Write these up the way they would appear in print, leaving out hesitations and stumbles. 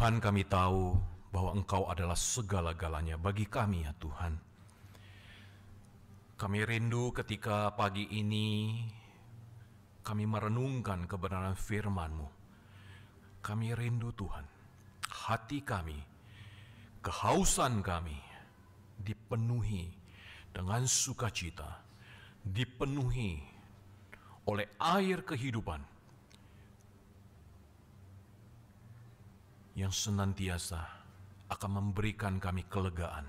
Tuhan, kami tahu bahwa Engkau adalah segala-galanya bagi kami ya Tuhan. Kami rindu ketika pagi ini kami merenungkan kebenaran firman-Mu. Kami rindu Tuhan, hati kami, kehausan kami dipenuhi dengan sukacita, dipenuhi oleh air kehidupan yang senantiasa akan memberikan kami kelegaan.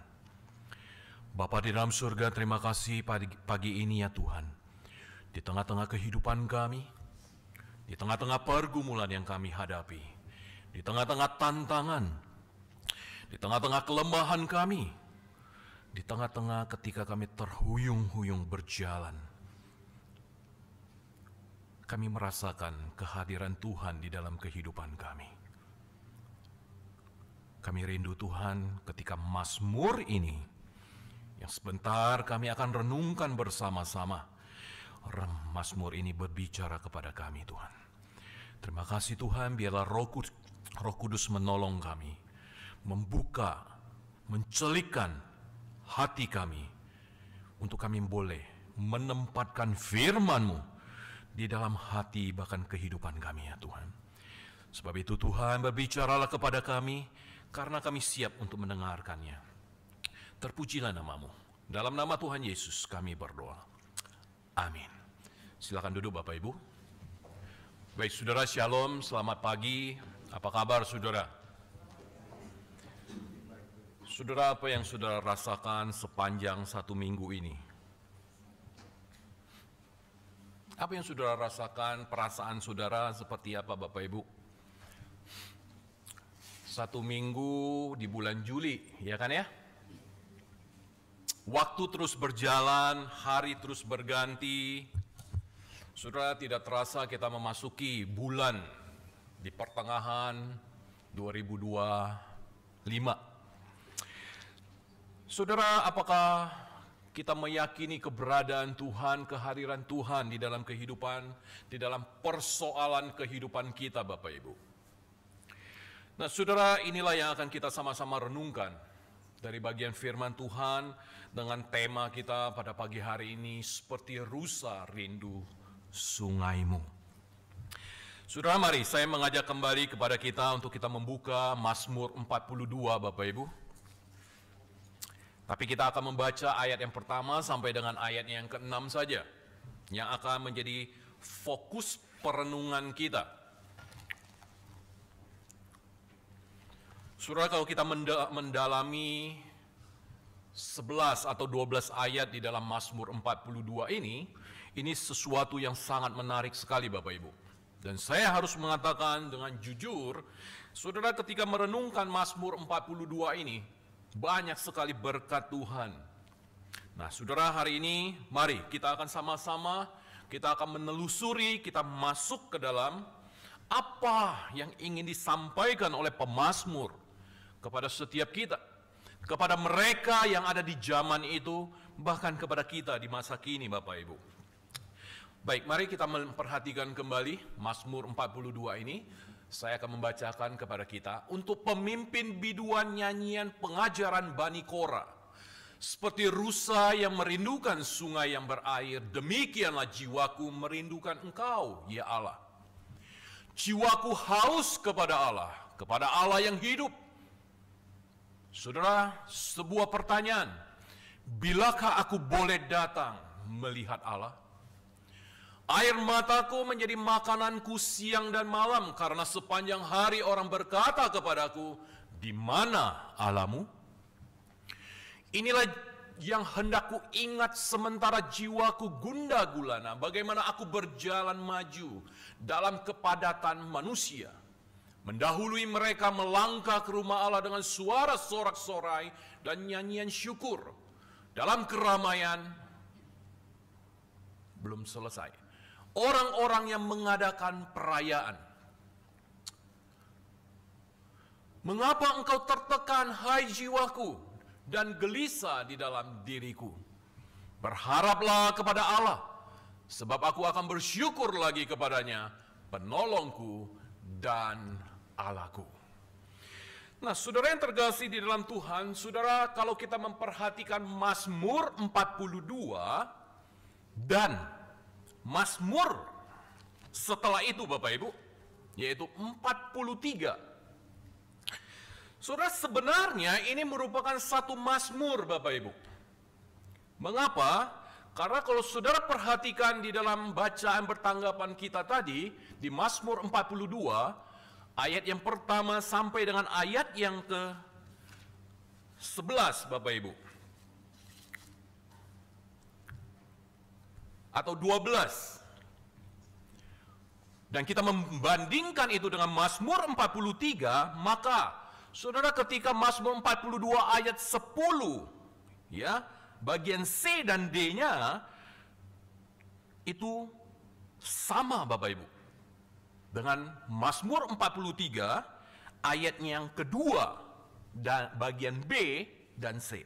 Bapa di dalam surga, terima kasih pagi ini ya Tuhan. Di tengah-tengah kehidupan kami, di tengah-tengah pergumulan yang kami hadapi, di tengah-tengah tantangan, di tengah-tengah kelemahan kami, di tengah-tengah ketika kami terhuyung-huyung berjalan, kami merasakan kehadiran Tuhan di dalam kehidupan kami. Kami rindu Tuhan ketika Mazmur ini, yang sebentar kami akan renungkan bersama-sama. Mazmur ini berbicara kepada kami Tuhan. Terima kasih Tuhan, biarlah Roh Kudus menolong kami, membuka, mencelikkan hati kami, untuk kami boleh menempatkan firman-Mu di dalam hati bahkan kehidupan kami ya Tuhan. Sebab itu Tuhan, berbicaralah kepada kami, karena kami siap untuk mendengarkannya. Terpujilah nama-Mu. Dalam nama Tuhan Yesus kami berdoa. Amin. Silakan duduk Bapak Ibu. Baik saudara, shalom, selamat pagi. Apa kabar saudara? Saudara, apa yang saudara rasakan sepanjang 1 minggu ini? Apa yang saudara rasakan, perasaan saudara seperti apa Bapak Ibu? 1 minggu di bulan Juli, ya kan ya? Waktu terus berjalan, hari terus berganti. Saudara, tidak terasa kita memasuki bulan di pertengahan 2025. Saudara, apakah kita meyakini keberadaan Tuhan, kehadiran Tuhan di dalam kehidupan, di dalam persoalan kehidupan kita Bapak Ibu? Nah saudara, inilah yang akan kita sama-sama renungkan dari bagian firman Tuhan dengan tema kita pada pagi hari ini, seperti rusa rindu sungai-Mu. Saudara, mari saya mengajak kembali kepada kita untuk kita membuka Mazmur 42 Bapak Ibu. Tapi kita akan membaca ayat yang pertama sampai dengan ayat yang ke-6 saja, yang akan menjadi fokus perenungan kita. Saudara, kalau kita mendalami 11 atau 12 ayat di dalam Mazmur 42 ini sesuatu yang sangat menarik sekali Bapak Ibu. Dan saya harus mengatakan dengan jujur, saudara, ketika merenungkan Mazmur 42 ini, banyak sekali berkat Tuhan. Nah saudara, hari ini mari kita akan sama-sama, kita akan menelusuri, kita masuk ke dalam apa yang ingin disampaikan oleh pemazmur kepada setiap kita, kepada mereka yang ada di zaman itu, bahkan kepada kita di masa kini Bapak Ibu. Baik, mari kita memperhatikan kembali Mazmur 42 ini. Saya akan membacakan kepada kita untuk pemimpin biduan nyanyian pengajaran Bani Korah. Seperti rusa yang merindukan sungai yang berair, demikianlah jiwaku merindukan Engkau, ya Allah. Jiwaku haus kepada Allah yang hidup. Saudara, sebuah pertanyaan, bilakah aku boleh datang melihat Allah? Air mataku menjadi makananku siang dan malam, karena sepanjang hari orang berkata kepadaku, di mana Allah-Mu? Inilah yang hendak ku ingat sementara jiwaku gundah gulana, bagaimana aku berjalan maju dalam kepadatan manusia. Mendahului mereka melangkah ke rumah Allah dengan suara sorak-sorai dan nyanyian syukur. Dalam keramaian, belum selesai. Orang-orang yang mengadakan perayaan. Mengapa engkau tertekan, hai jiwaku, dan gelisah di dalam diriku? Berharaplah kepada Allah, sebab aku akan bersyukur lagi kepadanya, penolongku dan Allahku. Nah, saudara yang terkasih di dalam Tuhan, saudara, kalau kita memperhatikan Mazmur 42 dan Mazmur setelah itu Bapak Ibu, yaitu 43. Saudara, sebenarnya ini merupakan satu Mazmur Bapak Ibu. Mengapa? Karena kalau saudara perhatikan di dalam bacaan bertanggapan kita tadi, di Mazmur 42, ayat yang pertama sampai dengan ayat yang ke-11 Bapak Ibu. Atau 12. Dan kita membandingkan itu dengan Mazmur 43, maka saudara ketika Mazmur 42 ayat 10, ya, bagian C dan D-nya itu sama Bapak Ibu dengan Mazmur 43 ayatnya yang kedua dan bagian B dan C.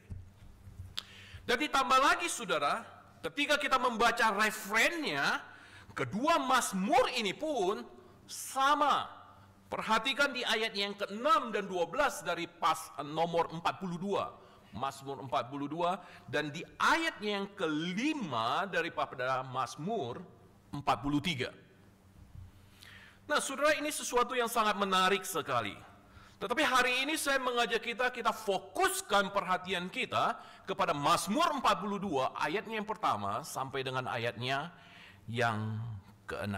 Dan ditambah lagi saudara, ketika kita membaca referennya, kedua Mazmur ini pun sama. Perhatikan di ayat yang ke-6 dan 12 dari nomor 42, Mazmur 42, dan di ayatnya yang ke-5 daripada Mazmur 43. Nah, saudara, ini sesuatu yang sangat menarik sekali. Tetapi hari ini saya mengajak kita fokuskan perhatian kita kepada Mazmur 42 ayatnya yang pertama sampai dengan ayatnya yang ke-6.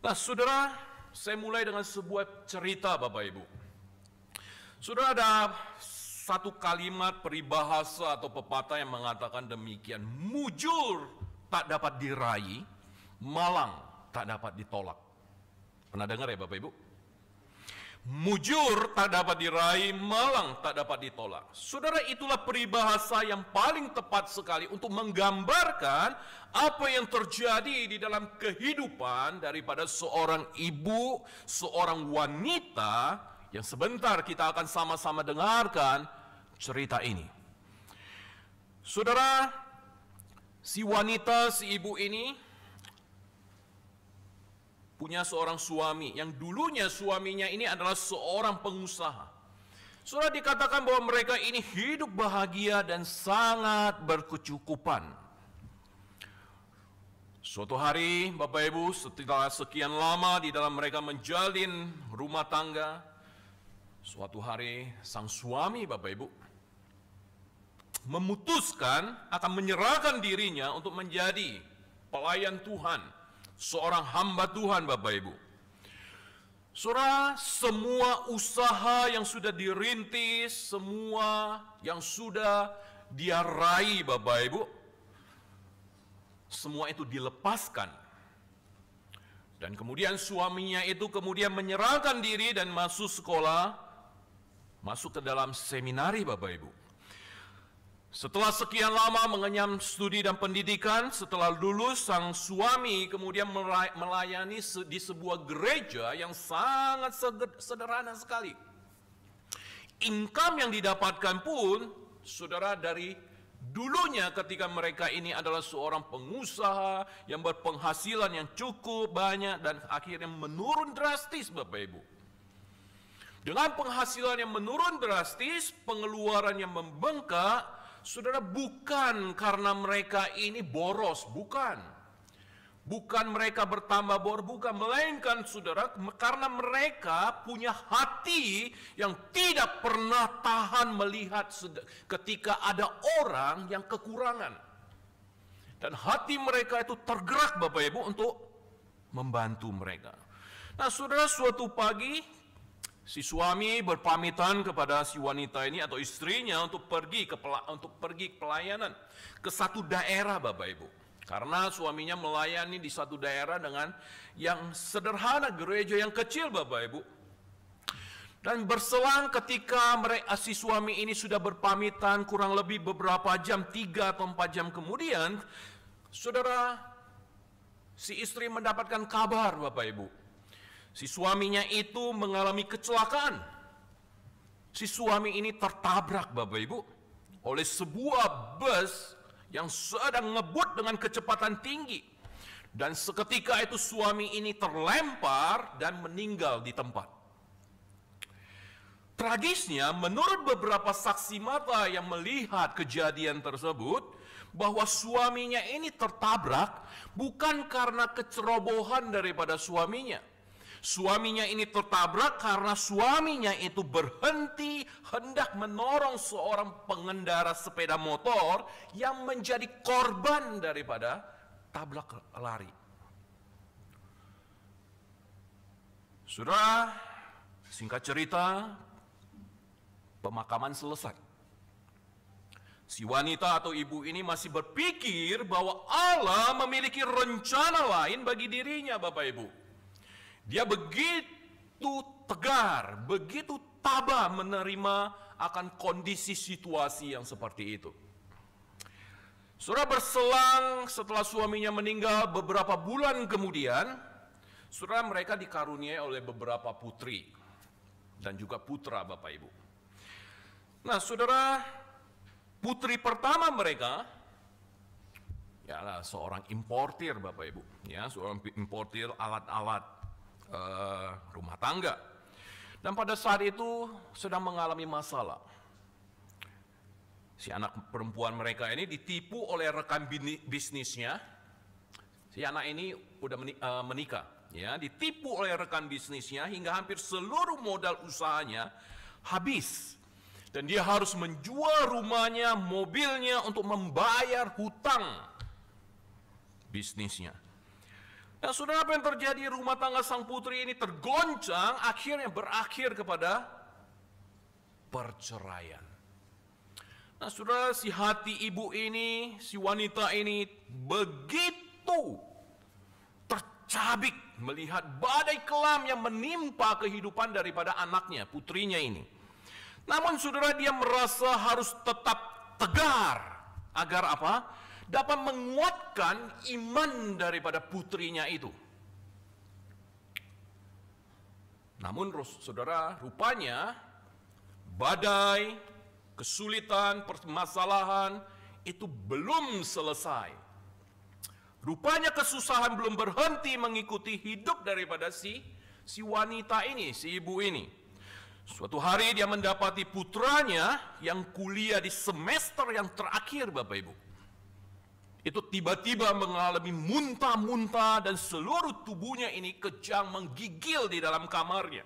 Nah, saudara, saya mulai dengan sebuah cerita Bapak Ibu. Saudara, ada satu kalimat peribahasa atau pepatah yang mengatakan demikian, mujur tak dapat diraih, malang tak dapat ditolak. Pernah dengar ya Bapak Ibu? Mujur tak dapat diraih, malang tak dapat ditolak. Saudara, itulah peribahasa yang paling tepat sekali untuk menggambarkan apa yang terjadi di dalam kehidupan daripada seorang ibu, seorang wanita, yang sebentar kita akan sama-sama dengarkan cerita ini. Saudara, si wanita, si ibu ini punya seorang suami yang dulunya suaminya ini adalah seorang pengusaha. Saudara, dikatakan bahwa mereka ini hidup bahagia dan sangat berkecukupan. Suatu hari Bapak Ibu, setelah sekian lama di dalam mereka menjalin rumah tangga, suatu hari sang suami Bapak Ibu memutuskan akan menyerahkan dirinya untuk menjadi pelayan Tuhan, seorang hamba Tuhan Bapak Ibu. Saudara, semua usaha yang sudah dirintis, semua yang sudah dia raih Bapak Ibu, semua itu dilepaskan. Dan kemudian suaminya itu kemudian menyerahkan diri dan masuk sekolah, masuk ke dalam seminari Bapak Ibu. Setelah sekian lama mengenyam studi dan pendidikan, setelah lulus sang suami kemudian melayani di sebuah gereja yang sangat sederhana sekali. Income yang didapatkan pun, saudara, dari dulunya ketika mereka ini adalah seorang pengusaha yang berpenghasilan yang cukup banyak dan akhirnya menurun drastis Bapak Ibu. Dengan penghasilan yang menurun drastis, pengeluaran yang membengkak, saudara, bukan karena mereka ini boros, bukan. Bukan mereka bertambah boros, bukan. Melainkan, saudara, karena mereka punya hati yang tidak pernah tahan melihat ketika ada orang yang kekurangan. Dan hati mereka itu tergerak, Bapak Ibu, untuk membantu mereka. Nah, saudara, suatu pagi si suami berpamitan kepada si wanita ini atau istrinya untuk pergi pelayanan ke satu daerah Bapak Ibu. Karena suaminya melayani di satu daerah dengan yang sederhana, gereja yang kecil Bapak Ibu. Dan berselang ketika si suami ini sudah berpamitan kurang lebih beberapa jam, 3 atau 4 jam kemudian, saudara, si istri mendapatkan kabar Bapak Ibu. Si suaminya itu mengalami kecelakaan. Si suami ini tertabrak Bapak Ibu oleh sebuah bus yang sedang ngebut dengan kecepatan tinggi. Dan seketika itu suami ini terlempar dan meninggal di tempat. Tragisnya, menurut beberapa saksi mata yang melihat kejadian tersebut, bahwa suaminya ini tertabrak bukan karena kecerobohan daripada suaminya. Suaminya ini tertabrak karena suaminya itu berhenti hendak menorong seorang pengendara sepeda motor yang menjadi korban daripada tabrak lari. Saudara, singkat cerita, pemakaman selesai. Si wanita atau ibu ini masih berpikir bahwa Allah memiliki rencana lain bagi dirinya, Bapak Ibu. Dia begitu tegar, begitu tabah menerima akan kondisi situasi yang seperti itu. Saudara, berselang setelah suaminya meninggal beberapa bulan kemudian, saudara, mereka dikaruniai oleh beberapa putri dan juga putra, Bapak Ibu. Nah, saudara, putri pertama mereka ya seorang importir, Bapak Ibu, ya, seorang importir alat-alat rumah tangga. Dan pada saat itu sedang mengalami masalah. Si anak perempuan mereka ini ditipu oleh rekan bisnisnya. Si anak ini udah menikah, ya, ditipu oleh rekan bisnisnya hingga hampir seluruh modal usahanya habis. Dan dia harus menjual rumahnya, mobilnya untuk membayar hutang bisnisnya. Nah, saudara, apa yang terjadi? Rumah tangga sang putri ini tergoncang, akhirnya berakhir kepada perceraian. Nah, saudara, si hati ibu ini, si wanita ini begitu tercabik melihat badai kelam yang menimpa kehidupan daripada anaknya, putrinya ini. Namun, saudara, dia merasa harus tetap tegar agar apa? Dapat menguatkan iman daripada putrinya itu. Namun, saudara, rupanya badai, kesulitan, permasalahan itu belum selesai. Rupanya kesusahan belum berhenti mengikuti hidup daripada si wanita ini, si ibu ini. Suatu hari dia mendapati putranya yang kuliah di semester yang terakhir, Bapak Ibu. Itu tiba-tiba mengalami muntah-muntah dan seluruh tubuhnya ini kejang menggigil di dalam kamarnya.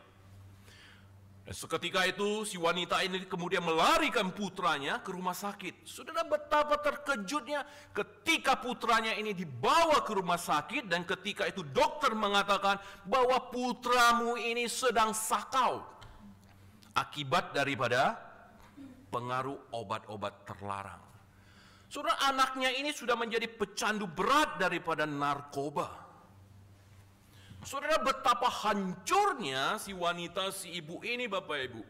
Dan seketika itu si wanita ini kemudian melarikan putranya ke rumah sakit. Saudara, betapa terkejutnya ketika putranya ini dibawa ke rumah sakit dan ketika itu dokter mengatakan bahwa putramu ini sedang sakau akibat daripada pengaruh obat-obat terlarang. Saudara, anaknya ini sudah menjadi pecandu berat daripada narkoba. Saudara, betapa hancurnya si wanita, si ibu ini, Bapak Ibu.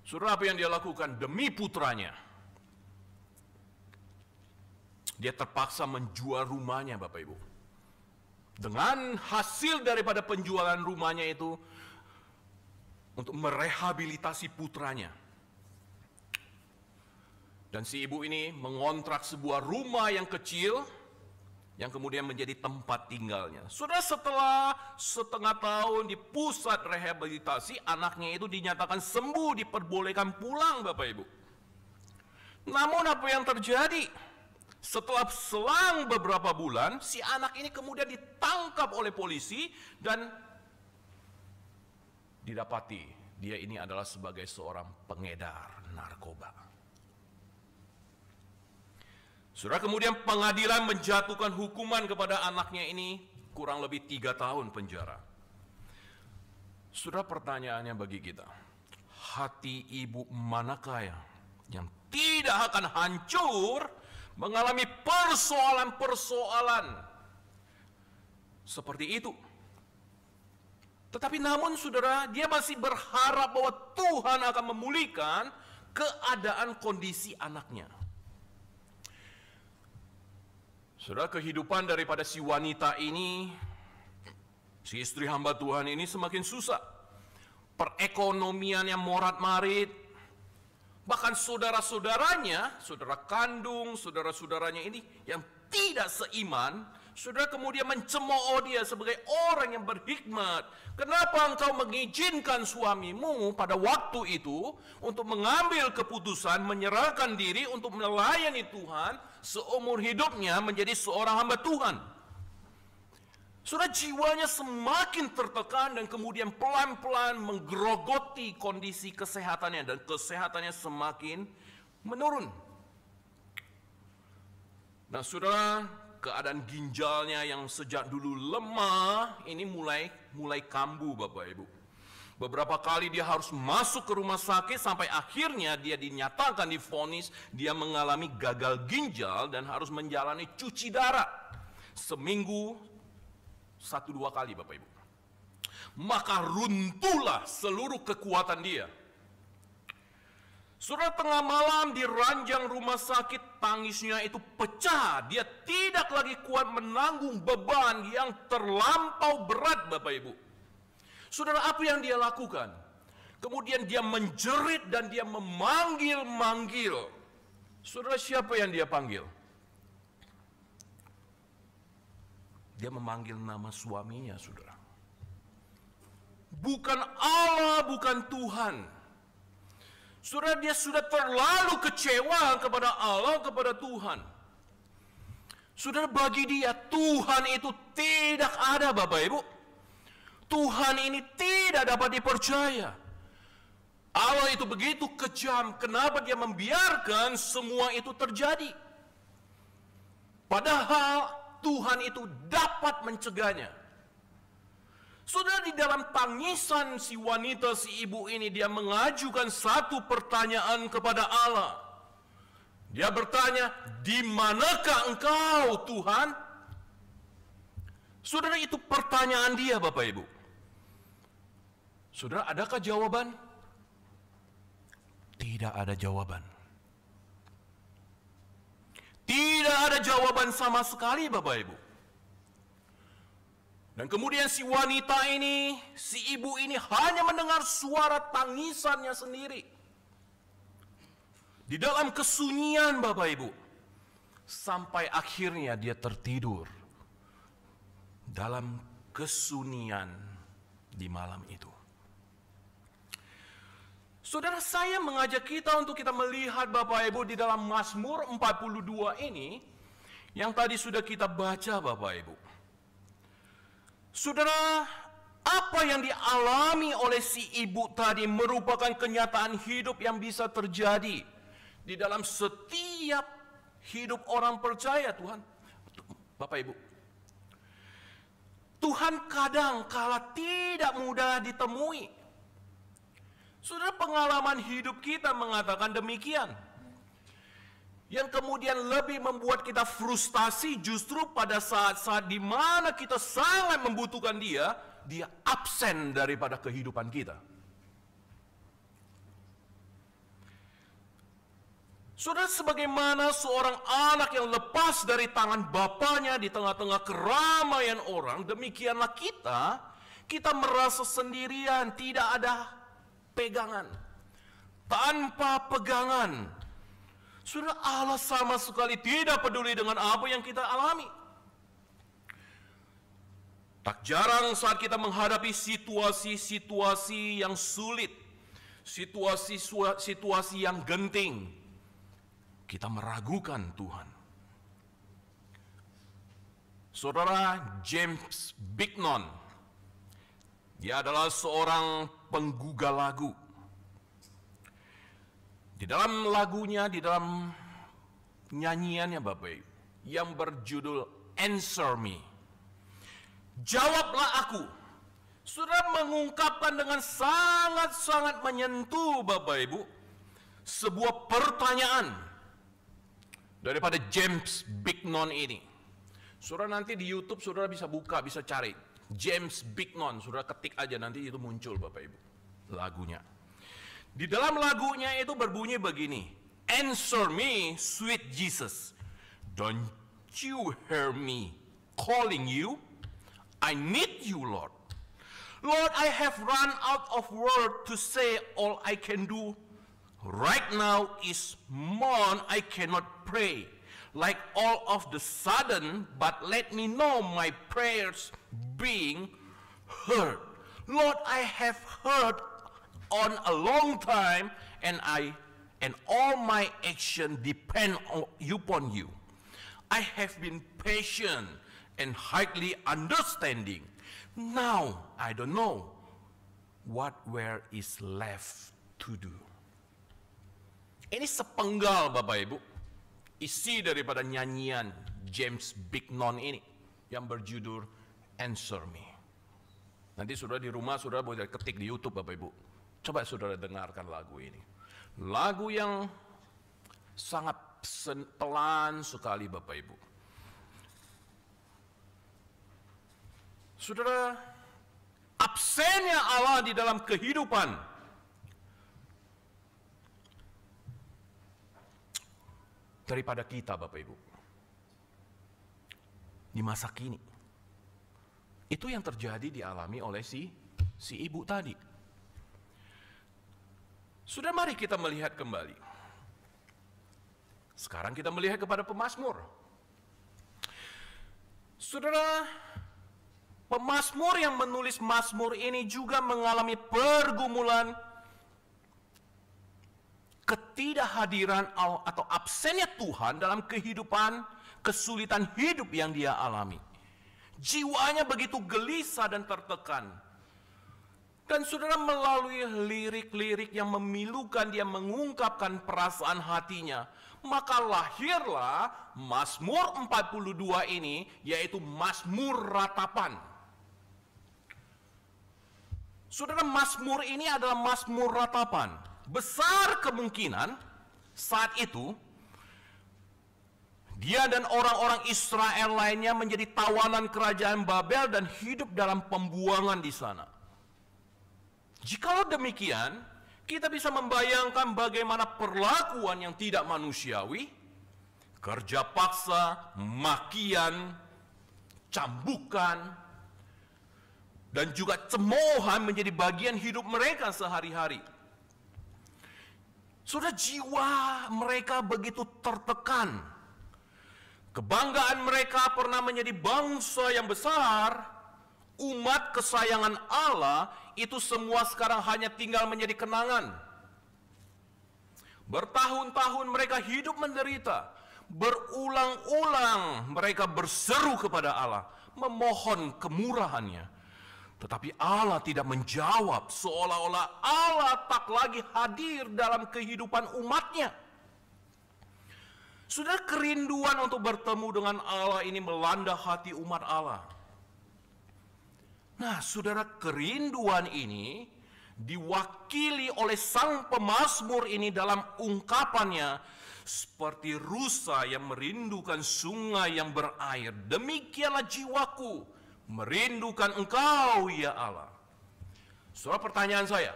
Saudara, apa yang dia lakukan demi putranya? Dia terpaksa menjual rumahnya, Bapak Ibu. Dengan hasil daripada penjualan rumahnya itu untuk merehabilitasi putranya. Dan si ibu ini mengontrak sebuah rumah yang kecil yang kemudian menjadi tempat tinggalnya. Sudah setelah setengah tahun di pusat rehabilitasi, anaknya itu dinyatakan sembuh, diperbolehkan pulang, Bapak Ibu. Namun apa yang terjadi? Setelah selang beberapa bulan, si anak ini kemudian ditangkap oleh polisi dan didapati dia ini adalah sebagai seorang pengedar narkoba. Saudara, kemudian pengadilan menjatuhkan hukuman kepada anaknya ini kurang lebih 3 tahun penjara. Saudara, pertanyaannya bagi kita, hati ibu manakah yang tidak akan hancur mengalami persoalan-persoalan seperti itu? Tetapi namun saudara, dia masih berharap bahwa Tuhan akan memulihkan keadaan kondisi anaknya. Saudara, kehidupan daripada si wanita ini, si istri hamba Tuhan ini semakin susah. Perekonomiannya morat-marit. Bahkan saudara-saudaranya, saudara kandung, saudara-saudaranya ini yang tidak seiman, Saudara kemudian mencemooh dia sebagai orang yang berhikmat. Kenapa engkau mengizinkan suamimu pada waktu itu untuk mengambil keputusan, menyerahkan diri untuk melayani Tuhan seumur hidupnya menjadi seorang hamba Tuhan? Saudara, jiwanya semakin tertekan dan kemudian pelan-pelan menggerogoti kondisi kesehatannya, dan kesehatannya semakin menurun. Nah, saudara, keadaan ginjalnya yang sejak dulu lemah ini mulai kambuh, Bapak Ibu. Beberapa kali dia harus masuk ke rumah sakit sampai akhirnya dia dinyatakan, divonis dia mengalami gagal ginjal dan harus menjalani cuci darah seminggu 1-2 kali, Bapak Ibu. Maka runtuhlah seluruh kekuatan dia. Saudara, tengah malam di ranjang rumah sakit tangisnya itu pecah. Dia tidak lagi kuat menanggung beban yang terlampau berat, Bapak Ibu. Saudara, apa yang dia lakukan? Kemudian dia menjerit dan dia memanggil-manggil. Saudara, siapa yang dia panggil? Dia memanggil nama suaminya, saudara. Bukan Allah, bukan Tuhan. Saudara, dia sudah terlalu kecewa kepada Allah, kepada Tuhan. Saudara, bagi dia Tuhan itu tidak ada, Bapak Ibu. Tuhan ini tidak dapat dipercaya. Allah itu begitu kejam, kenapa dia membiarkan semua itu terjadi? Padahal Tuhan itu dapat mencegahnya. Saudara, di dalam tangisan si wanita, si ibu ini, dia mengajukan satu pertanyaan kepada Allah. Dia bertanya, di manakah engkau, Tuhan? Saudara, itu pertanyaan dia, Bapak Ibu. Saudara, adakah jawaban? Tidak ada jawaban. Tidak ada jawaban sama sekali, Bapak Ibu. Dan kemudian si wanita ini, si ibu ini hanya mendengar suara tangisannya sendiri. Di dalam kesunyian, Bapak Ibu. Sampai akhirnya dia tertidur. Dalam kesunyian di malam itu. Saudara, saya mengajak kita untuk kita melihat, Bapak Ibu, di dalam Mazmur 42 ini, yang tadi sudah kita baca, Bapak Ibu. Saudara, apa yang dialami oleh si ibu tadi merupakan kenyataan hidup yang bisa terjadi di dalam setiap hidup orang percaya, Tuhan. Bapak Ibu, Tuhan kadang kala tidak mudah ditemui. Saudara, pengalaman hidup kita mengatakan demikian. Yang kemudian lebih membuat kita frustasi justru pada saat-saat di mana kita sangat membutuhkan dia absen daripada kehidupan kita. Saudara, sebagaimana seorang anak yang lepas dari tangan bapaknya di tengah-tengah keramaian orang, demikianlah kita merasa sendirian, tidak ada pegangan, tanpa pegangan. Saudara, Allah sama sekali tidak peduli dengan apa yang kita alami. Tak jarang saat kita menghadapi situasi-situasi yang sulit, situasi yang genting, kita meragukan Tuhan. Saudara, James Bicknell, dia adalah seorang penggugah lagu. Di dalam lagunya, di dalam nyanyiannya, Bapak Ibu, yang berjudul Answer Me, jawablah aku, sudah mengungkapkan dengan sangat-sangat menyentuh, Bapak Ibu, sebuah pertanyaan daripada James Bicknell ini. Saudara, nanti di YouTube saudara bisa buka, bisa cari James Bicknell, saudara ketik aja, nanti itu muncul, Bapak Ibu, lagunya. Di dalam lagunya itu berbunyi begini, Answer me, sweet Jesus. Don't you hear me calling you? I need you, Lord. Lord, I have run out of words to say. All I can do right now is mourn. I cannot pray. like all of the sudden, but let me know my prayers being heard. Lord, I have heard on a long time, and all my action depend upon you. I have been patient and highly understanding. Now I don't know where is left to do. Ini sepenggal Bapak Ibu, isi daripada nyanyian James Bignon ini yang berjudul Answer Me. Nanti saudara di rumah, saudara boleh ketik di YouTube Bapak Ibu. Coba saudara dengarkan lagu ini. Lagu yang sangat pelan sekali Bapak Ibu. Saudara, absennya Allah di dalam kehidupan daripada kita Bapak Ibu di masa kini, itu yang terjadi dialami oleh si ibu tadi. Sudah, mari kita melihat kembali. Sekarang kita melihat kepada pemazmur. Saudara, pemazmur yang menulis mazmur ini juga mengalami pergumulan ketidakhadiran atau absennya Tuhan dalam kehidupan, kesulitan hidup yang dia alami. Jiwanya begitu gelisah dan tertekan. Dan saudara, melalui lirik-lirik yang memilukan, dia mengungkapkan perasaan hatinya. Maka lahirlah Mazmur 42 ini, yaitu Mazmur Ratapan. Saudara, Mazmur ini adalah Mazmur Ratapan. Besar kemungkinan saat itu dia dan orang-orang Israel lainnya menjadi tawanan kerajaan Babel dan hidup dalam pembuangan di sana. Jikalau demikian, kita bisa membayangkan bagaimana perlakuan yang tidak manusiawi, kerja paksa, makian, cambukan, dan juga cemoohan menjadi bagian hidup mereka sehari-hari. Sudah, jiwa mereka begitu tertekan. Kebanggaan mereka pernah menjadi bangsa yang besar, umat kesayangan Allah, itu semua sekarang hanya tinggal menjadi kenangan. Bertahun-tahun mereka hidup menderita. Berulang-ulang mereka berseru kepada Allah, memohon kemurahannya. Tetapi Allah tidak menjawab, seolah-olah Allah tak lagi hadir dalam kehidupan umatnya. Sudah, kerinduan untuk bertemu dengan Allah ini melanda hati umat Allah. Nah, saudara, kerinduan ini diwakili oleh sang pemazmur ini dalam ungkapannya, seperti rusa yang merindukan sungai yang berair, demikianlah jiwaku merindukan Engkau ya Allah. Saudara, pertanyaan saya,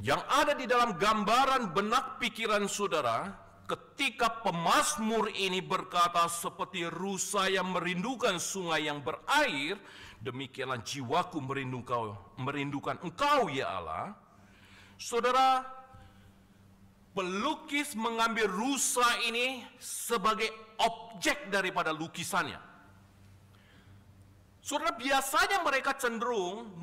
yang ada di dalam gambaran benak pikiran saudara, ketika pemazmur ini berkata seperti rusa yang merindukan sungai yang berair, demikianlah jiwaku merindukan Engkau ya Allah. Saudara, pelukis mengambil rusa ini sebagai objek daripada lukisannya. Saudara, biasanya mereka cenderung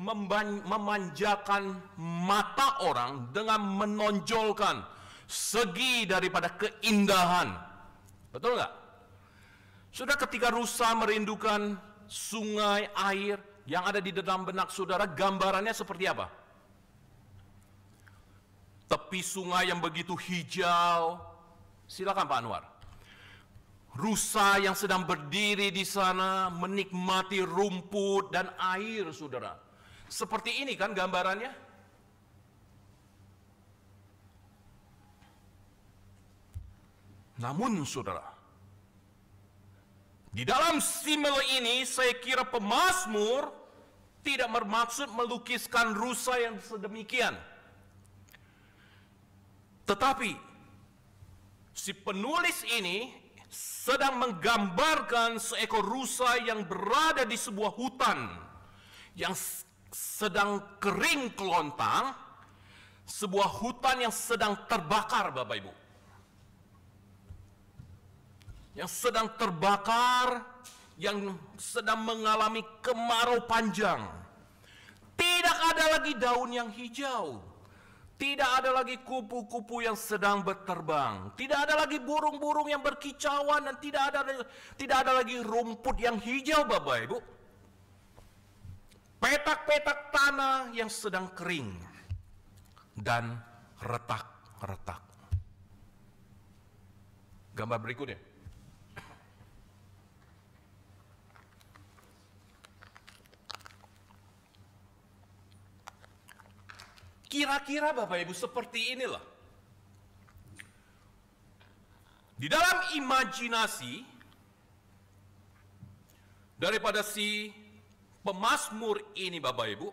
memanjakan mata orang dengan menonjolkan segi daripada keindahan. Betul nggak? Saudara, ketika rusa merindukan sungai, air yang ada di dalam benak saudara, gambarannya seperti apa? Tepi sungai yang begitu hijau. Silakan Pak Anwar. Rusa yang sedang berdiri di sana menikmati rumput dan air, saudara. Seperti ini kan gambarannya? Namun saudara, di dalam simile ini saya kira pemazmur tidak bermaksud melukiskan rusa yang sedemikian. Tetapi si penulis ini sedang menggambarkan seekor rusa yang berada di sebuah hutan yang sedang kering kelontang, sebuah hutan yang sedang terbakar, Bapak Ibu. yang sedang terbakar, yang sedang mengalami kemarau panjang. Tidak ada lagi daun yang hijau. Tidak ada lagi kupu-kupu yang sedang berterbang. Tidak ada lagi burung-burung yang berkicauan dan tidak ada lagi rumput yang hijau, Bapak Ibu. Petak-petak tanah yang sedang kering dan retak-retak. Gambar berikutnya. Kira-kira Bapak Ibu seperti inilah. Di dalam imajinasi daripada si pemazmur ini Bapak Ibu,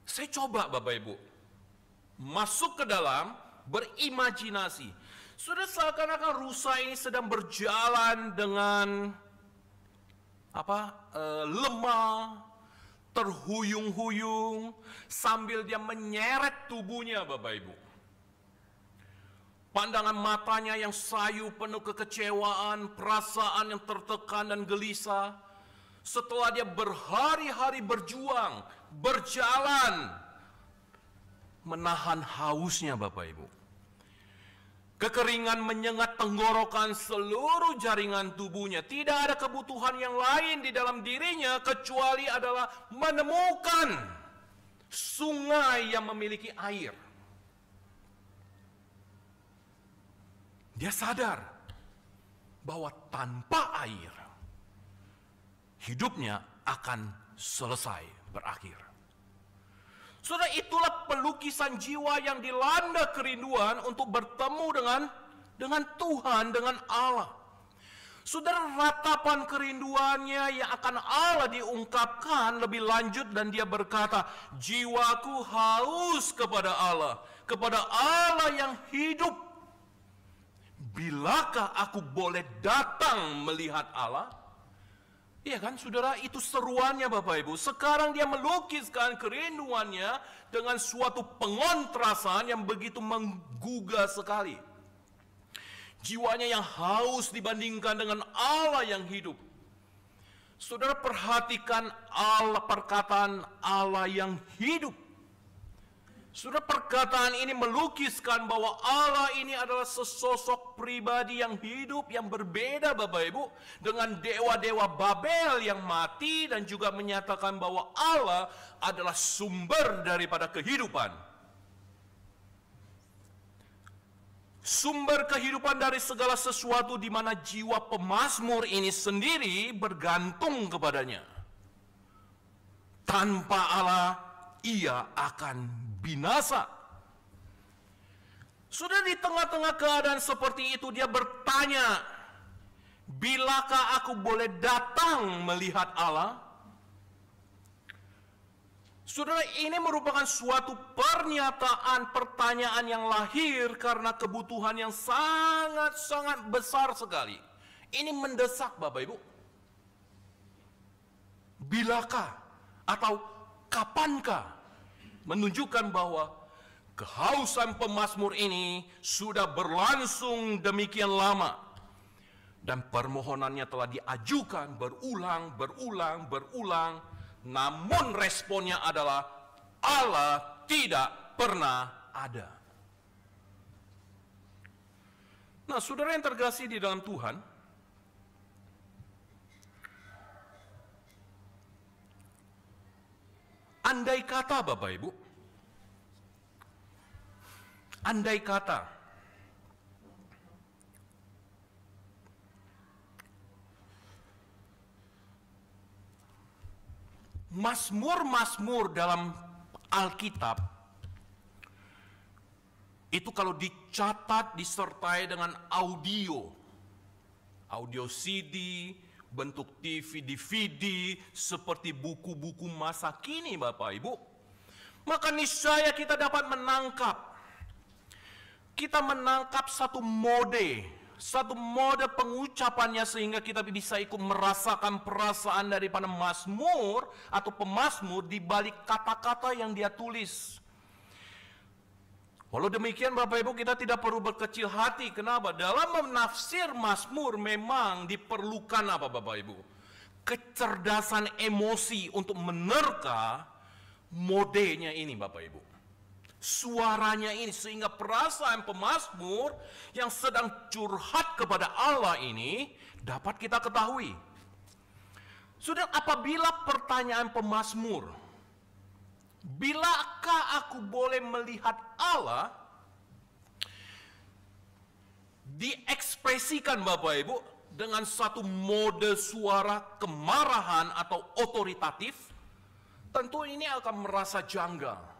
saya coba Bapak Ibu masuk ke dalam berimajinasi. Sudah seakan-akan rusa ini sedang berjalan dengan lemah, terhuyung-huyung, sambil dia menyeret tubuhnya Bapak Ibu. Pandangan matanya yang sayu penuh kekecewaan, perasaan yang tertekan dan gelisah. Setelah dia berhari-hari berjuang, berjalan, menahan hausnya Bapak Ibu. Kekeringan menyengat tenggorokan seluruh jaringan tubuhnya. Tidak ada kebutuhan yang lain di dalam dirinya kecuali adalah menemukan sungai yang memiliki air. Dia sadar bahwa tanpa air hidupnya akan selesai, berakhir. Saudara, itulah pelukisan jiwa yang dilanda kerinduan untuk bertemu dengan Tuhan, dengan Allah. Saudara, ratapan kerinduannya yang akan Allah diungkapkan lebih lanjut dan dia berkata, jiwaku haus kepada Allah yang hidup. Bilakah aku boleh datang melihat Allah? Iya kan saudara, itu seruannya Bapak Ibu. Sekarang dia melukiskan kerinduannya dengan suatu pengontrasan yang begitu menggugah sekali. Jiwanya yang haus dibandingkan dengan Allah yang hidup. Saudara perhatikan perkataan Allah yang hidup. Saudara, perkataan ini melukiskan bahwa Allah ini adalah sesosok pribadi yang hidup, yang berbeda Bapak Ibu, dengan dewa-dewa Babel yang mati, dan juga menyatakan bahwa Allah adalah sumber daripada kehidupan. Sumber kehidupan dari segala sesuatu di mana jiwa pemazmur ini sendiri bergantung kepadanya. Tanpa Allah, ia akan binasa. Sudah di tengah-tengah keadaan seperti itu dia bertanya, bilakah aku boleh datang melihat Allah? Saudara, ini merupakan suatu pertanyaan yang lahir karena kebutuhan yang sangat-sangat besar sekali. Ini mendesak Bapak Ibu. Bilakah atau kapankah? Menunjukkan bahwa kehausan pemazmur ini sudah berlangsung demikian lama. Dan permohonannya telah diajukan berulang. Namun responnya adalah Allah tidak pernah ada. Nah, saudara yang terkasih di dalam Tuhan, andai kata Bapak Ibu, andai kata mazmur-mazmur dalam Alkitab itu kalau dicatat disertai dengan audio CD, bentuk TV, DVD, seperti buku-buku masa kini Bapak Ibu, maka niscaya kita dapat menangkap satu mode pengucapannya sehingga kita bisa ikut merasakan perasaan daripada mazmur atau pemazmur di balik kata-kata yang dia tulis. Walau demikian Bapak Ibu, kita tidak perlu berkecil hati. Kenapa? Dalam menafsir Mazmur memang diperlukan apa Bapak Ibu? Kecerdasan emosi untuk menerka modenya ini Bapak Ibu. Suaranya ini, sehingga perasaan pemazmur yang sedang curhat kepada Allah ini dapat kita ketahui. Sudah, apabila pertanyaan pemazmur, bilakah aku boleh melihat Allah, diekspresikan Bapak Ibu dengan satu mode suara kemarahan atau otoritatif, tentu ini akan merasa janggal.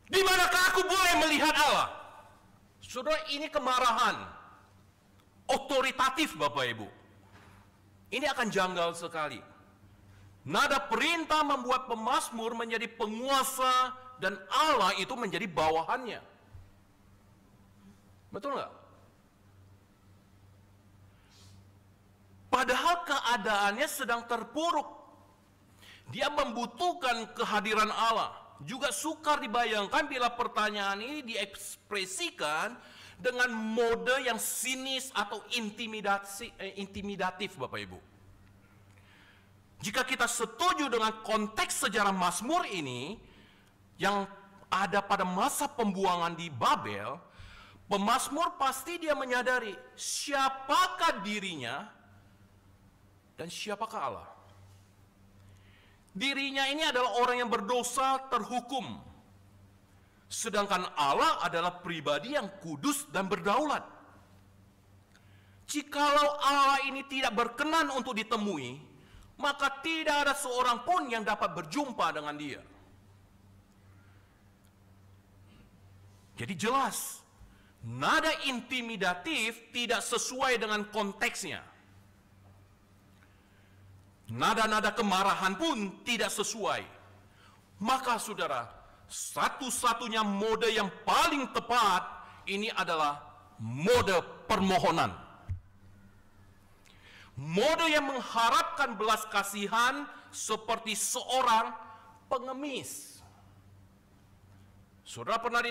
Di manakah aku boleh melihat Allah? Saudara, ini kemarahan otoritatif Bapak Ibu. Ini akan janggal sekali. Nada perintah membuat pemazmur menjadi penguasa dan Allah itu menjadi bawahannya. Betul nggak? Padahal keadaannya sedang terpuruk. Dia membutuhkan kehadiran Allah. Juga sukar dibayangkan bila pertanyaan ini diekspresikan dengan mode yang sinis atau intimidatif Bapak Ibu. Jika kita setuju dengan konteks sejarah Mazmur ini yang ada pada masa pembuangan di Babel, pemazmur pasti dia menyadari siapakah dirinya dan siapakah Allah. Dirinya ini adalah orang yang berdosa terhukum. Sedangkan Allah adalah pribadi yang kudus dan berdaulat. Jikalau Allah ini tidak berkenan untuk ditemui, maka tidak ada seorang pun yang dapat berjumpa dengan dia. Jadi jelas, nada intimidatif tidak sesuai dengan konteksnya. Nada-nada kemarahan pun tidak sesuai. Maka saudara, satu-satunya mode yang paling tepat ini adalah mode permohonan. Mode yang mengharapkan belas kasihan seperti seorang pengemis. Saudara pernah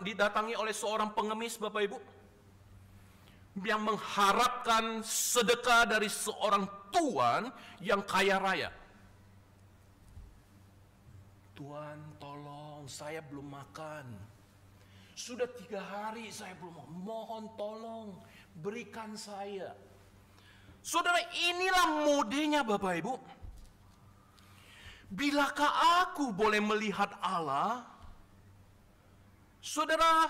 didatangi oleh seorang pengemis Bapak Ibu? Yang mengharapkan sedekah dari seorang tuan yang kaya raya. Tuan, tolong, saya belum makan. Sudah 3 hari saya belum makan. Mohon tolong, berikan saya. Saudara, inilah modenya Bapak Ibu. Bilakah aku boleh melihat Allah? Saudara,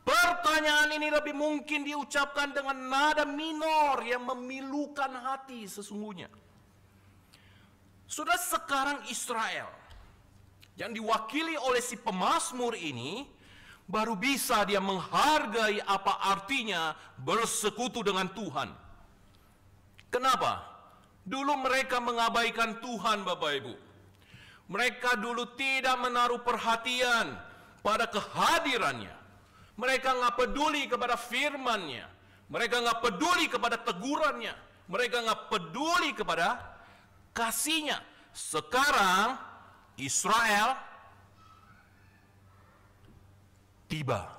pertanyaan ini lebih mungkin diucapkan dengan nada minor yang memilukan hati sesungguhnya. Saudara, sekarang Israel yang diwakili oleh si pemazmur ini baru bisa dia menghargai apa artinya bersekutu dengan Tuhan. Kenapa? Dulu mereka mengabaikan Tuhan Bapak Ibu. Mereka dulu tidak menaruh perhatian pada kehadirannya. Mereka nggak peduli kepada firman-Nya. Mereka nggak peduli kepada tegurannya. Mereka nggak peduli kepada kasih-Nya. Sekarang Israel tiba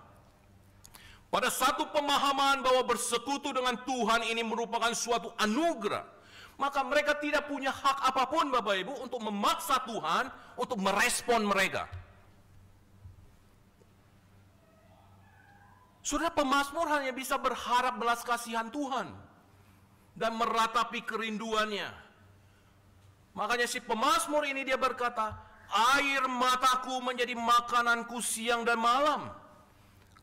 pada satu pemahaman bahwa bersekutu dengan Tuhan ini merupakan suatu anugerah. Maka mereka tidak punya hak apapun Bapak Ibu untuk memaksa Tuhan untuk merespon mereka. Saudara, pemazmur hanya bisa berharap belas kasihan Tuhan dan meratapi kerinduannya. Makanya si pemazmur ini dia berkata, air mataku menjadi makananku siang dan malam.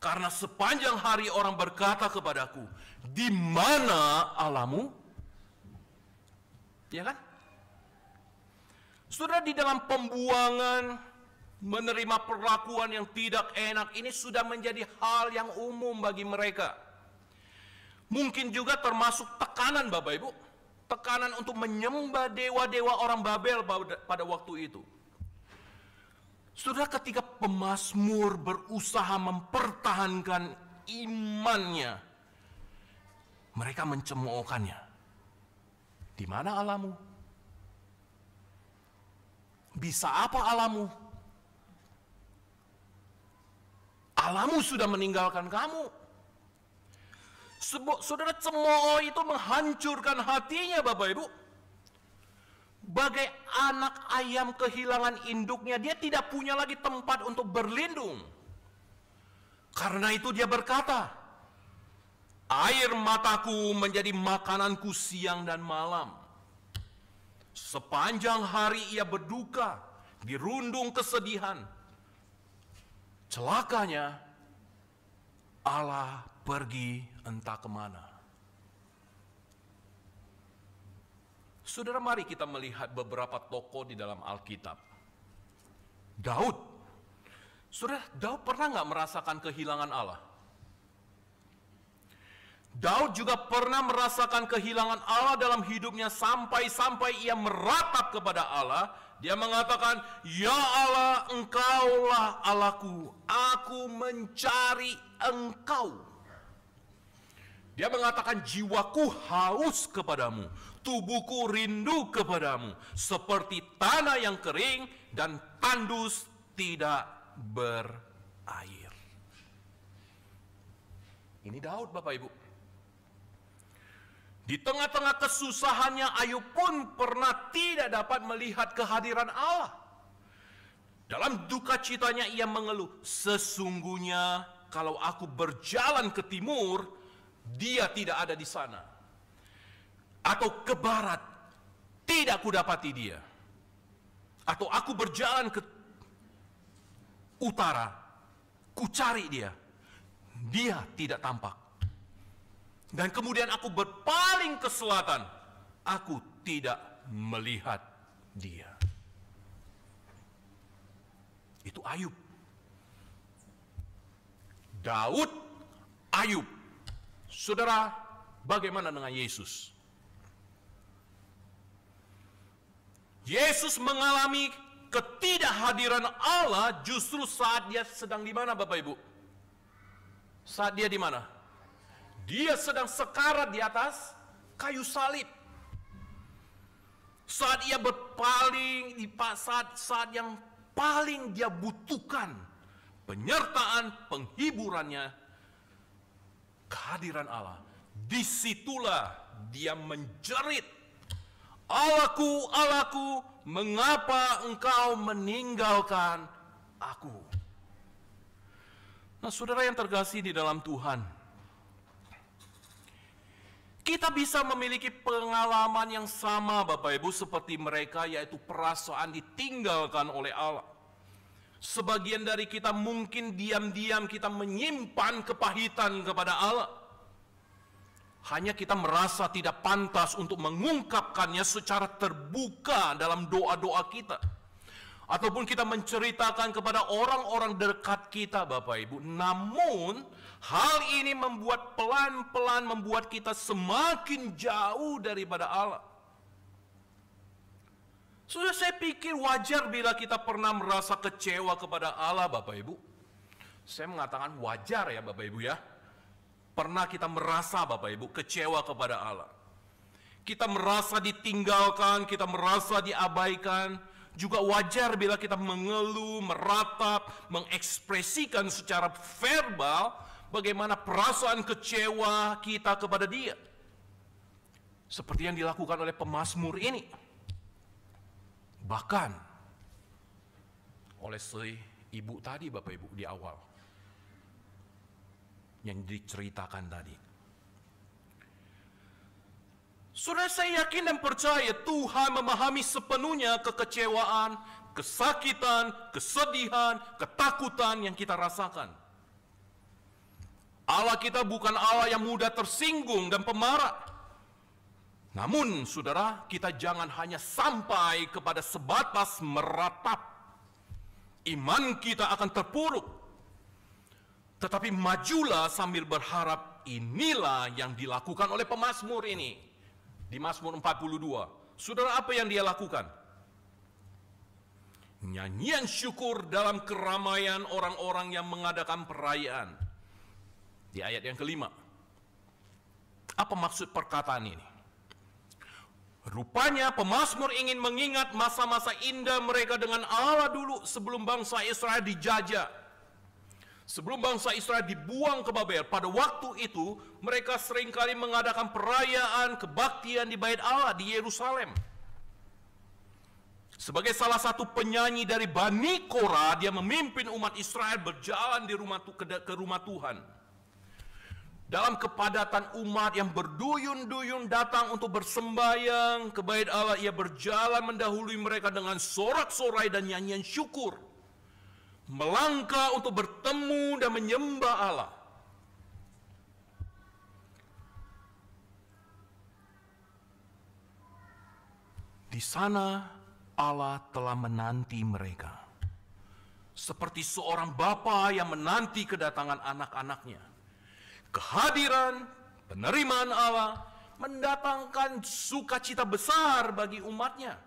Karena sepanjang hari orang berkata kepadaku, di mana Allahmu? Ya kan? Saudara, di dalam pembuangan, menerima perlakuan yang tidak enak ini sudah menjadi hal yang umum bagi mereka. Mungkin juga termasuk tekanan Bapak Ibu. Tekanan untuk menyembah dewa-dewa orang Babel pada waktu itu. Saudara, ketika pemazmur berusaha mempertahankan imannya, mereka mencemoohkannya. Di mana Allahmu? Bisa apa Allahmu? Allahmu sudah meninggalkan kamu. Saudara, cemooh itu menghancurkan hatinya, Bapak Ibu. Bagai anak ayam kehilangan induknya, dia tidak punya lagi tempat untuk berlindung. Karena itu dia berkata, air mataku menjadi makananku siang dan malam. Sepanjang hari ia berduka, dirundung kesedihan. Celakanya, Allah pergi entah kemana. Saudara, mari kita melihat beberapa tokoh di dalam Alkitab. Daud. Saudara, Daud pernah nggak merasakan kehilangan Allah? Daud juga pernah merasakan kehilangan Allah dalam hidupnya sampai ia meratap kepada Allah. Dia mengatakan, "Ya Allah, Engkaulah Allahku, aku mencari Engkau." Dia mengatakan, jiwaku haus kepadamu, tubuhku rindu kepadamu, seperti tanah yang kering dan tandus tidak berair. Ini Daud, Bapak Ibu. Di tengah-tengah kesusahannya, Ayub pun pernah tidak dapat melihat kehadiran Allah. Dalam duka citanya ia mengeluh, sesungguhnya kalau aku berjalan ke timur, dia tidak ada di sana. Atau ke barat, tidak kudapati dia. Atau aku berjalan ke utara, ku cari dia, dia tidak tampak. Dan kemudian aku berpaling ke selatan, aku tidak melihat dia. Itu Ayub. Daud, Ayub. Saudara, bagaimana dengan Yesus? Yesus mengalami ketidakhadiran Allah justru saat dia sedang di mana, Bapak Ibu? Saat dia di mana? Dia sedang sekarat di atas kayu salib. Saat ia berpaling, saat yang paling dia butuhkan penyertaan, penghiburannya, kehadiran Allah. Disitulah dia menjerit, Allahku, Allahku, mengapa engkau meninggalkan aku? Nah, saudara yang terkasih di dalam Tuhan, kita bisa memiliki pengalaman yang sama, Bapak Ibu, seperti mereka, yaitu perasaan ditinggalkan oleh Allah. Sebagian dari kita mungkin diam-diam kita menyimpan kepahitan kepada Allah. Hanya kita merasa tidak pantas untuk mengungkapkannya secara terbuka dalam doa-doa kita. Ataupun kita menceritakan kepada orang-orang dekat kita, Bapak Ibu. Namun, hal ini pelan-pelan membuat kita semakin jauh daripada Allah. Sudah, saya pikir wajar bila kita pernah merasa kecewa kepada Allah, Bapak Ibu. Saya mengatakan wajar ya, Bapak Ibu ya. Pernah kita merasa, Bapak Ibu, kecewa kepada Allah. Kita merasa ditinggalkan, kita merasa diabaikan. Juga wajar bila kita mengeluh, meratap, mengekspresikan secara verbal bagaimana perasaan kecewa kita kepada Dia. Seperti yang dilakukan oleh pemazmur ini. Bahkan oleh si ibu tadi, Bapak Ibu, di awal. Yang diceritakan tadi. Saudara, saya yakin dan percaya Tuhan memahami sepenuhnya kekecewaan, kesakitan, kesedihan, ketakutan yang kita rasakan. Allah kita bukan Allah yang mudah tersinggung dan pemarah. Namun, saudara, kita jangan hanya sampai kepada sebatas meratap. Iman kita akan terpuruk. Tetapi majulah sambil berharap, inilah yang dilakukan oleh pemazmur ini. Di Mazmur 42, saudara, apa yang dia lakukan? Nyanyian syukur dalam keramaian orang-orang yang mengadakan perayaan. Di ayat yang kelima. Apa maksud perkataan ini? Rupanya pemazmur ingin mengingat masa-masa indah mereka dengan Allah dulu sebelum bangsa Israel dijajah. Sebelum bangsa Israel dibuang ke Babel, pada waktu itu mereka seringkali mengadakan perayaan kebaktian di Bait Allah di Yerusalem. Sebagai salah satu penyanyi dari Bani Korah, dia memimpin umat Israel berjalan ke rumah Tuhan. Dalam kepadatan umat yang berduyun-duyun datang untuk bersembayang ke Bait Allah, ia berjalan mendahului mereka dengan sorak-sorai dan nyanyian syukur, melangkah untuk bertemu dan menyembah Allah. Di sana Allah telah menanti mereka, seperti seorang bapa yang menanti kedatangan anak-anaknya. Kehadiran, penerimaan Allah mendatangkan sukacita besar bagi umatnya.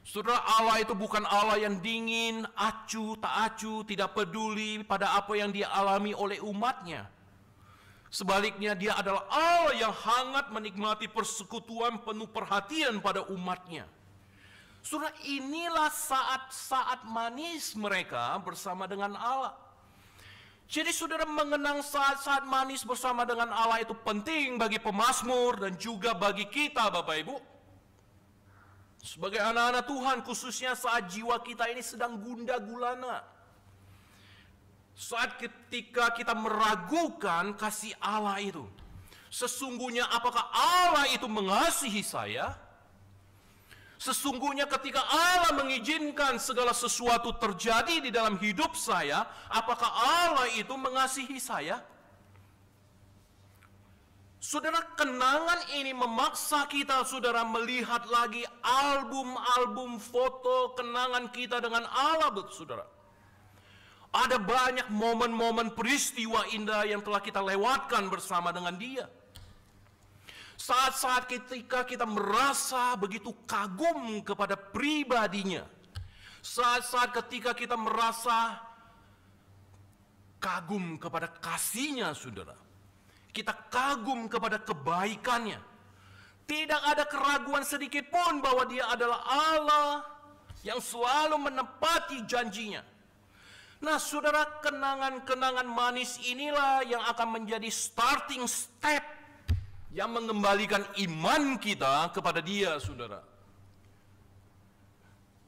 Saudara, Allah itu bukan Allah yang dingin, acuh, tak acuh, tidak peduli pada apa yang dia alami oleh umatnya. Sebaliknya, dia adalah Allah yang hangat menikmati persekutuan penuh perhatian pada umatnya. Saudara, inilah saat-saat manis mereka bersama dengan Allah. Jadi saudara, mengenang saat-saat manis bersama dengan Allah itu penting bagi pemazmur dan juga bagi kita, Bapak Ibu. Sebagai anak-anak Tuhan, khususnya saat jiwa kita ini sedang gundah gulana. Saat ketika kita meragukan kasih Allah itu. Sesungguhnya apakah Allah itu mengasihi saya? Sesungguhnya ketika Allah mengizinkan segala sesuatu terjadi di dalam hidup saya, apakah Allah itu mengasihi saya? Saudara, kenangan ini memaksa kita, saudara, melihat lagi album-album foto kenangan kita dengan Allah, saudara. Ada banyak momen-momen peristiwa indah yang telah kita lewatkan bersama dengan Dia. Saat-saat ketika kita merasa begitu kagum kepada pribadinya. Saat-saat ketika kita merasa kagum kepada kasihnya, saudara. Kita kagum kepada kebaikannya. Tidak ada keraguan sedikit pun bahwa dia adalah Allah yang selalu menepati janjinya. Nah, saudara, kenangan-kenangan manis inilah yang akan menjadi starting step yang mengembalikan iman kita kepada Dia, saudara.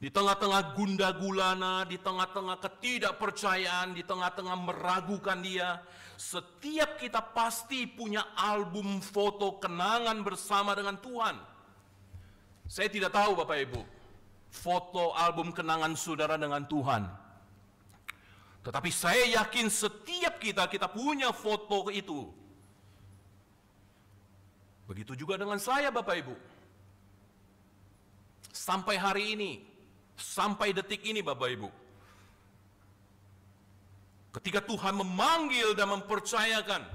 Di tengah-tengah gundah gulana, di tengah-tengah ketidakpercayaan, di tengah-tengah meragukan Dia, setiap kita pasti punya album foto kenangan bersama dengan Tuhan. Saya tidak tahu Bapak Ibu, foto album kenangan saudara dengan Tuhan. Tetapi saya yakin setiap kita punya foto itu. Begitu juga dengan saya, Bapak Ibu. Sampai hari ini, sampai detik ini, Bapak Ibu. Ketika Tuhan memanggil dan mempercayakan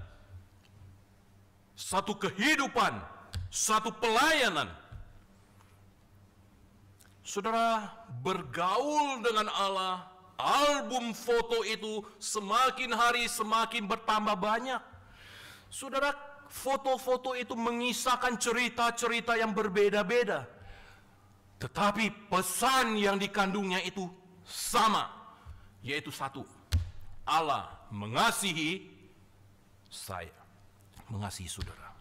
satu kehidupan, satu pelayanan, saudara, bergaul dengan Allah, album foto itu semakin hari semakin bertambah banyak. Saudara, foto-foto itu mengisahkan cerita-cerita yang berbeda-beda. Tetapi pesan yang dikandungnya itu sama, yaitu satu. Allah mengasihi saya, mengasihi saudara.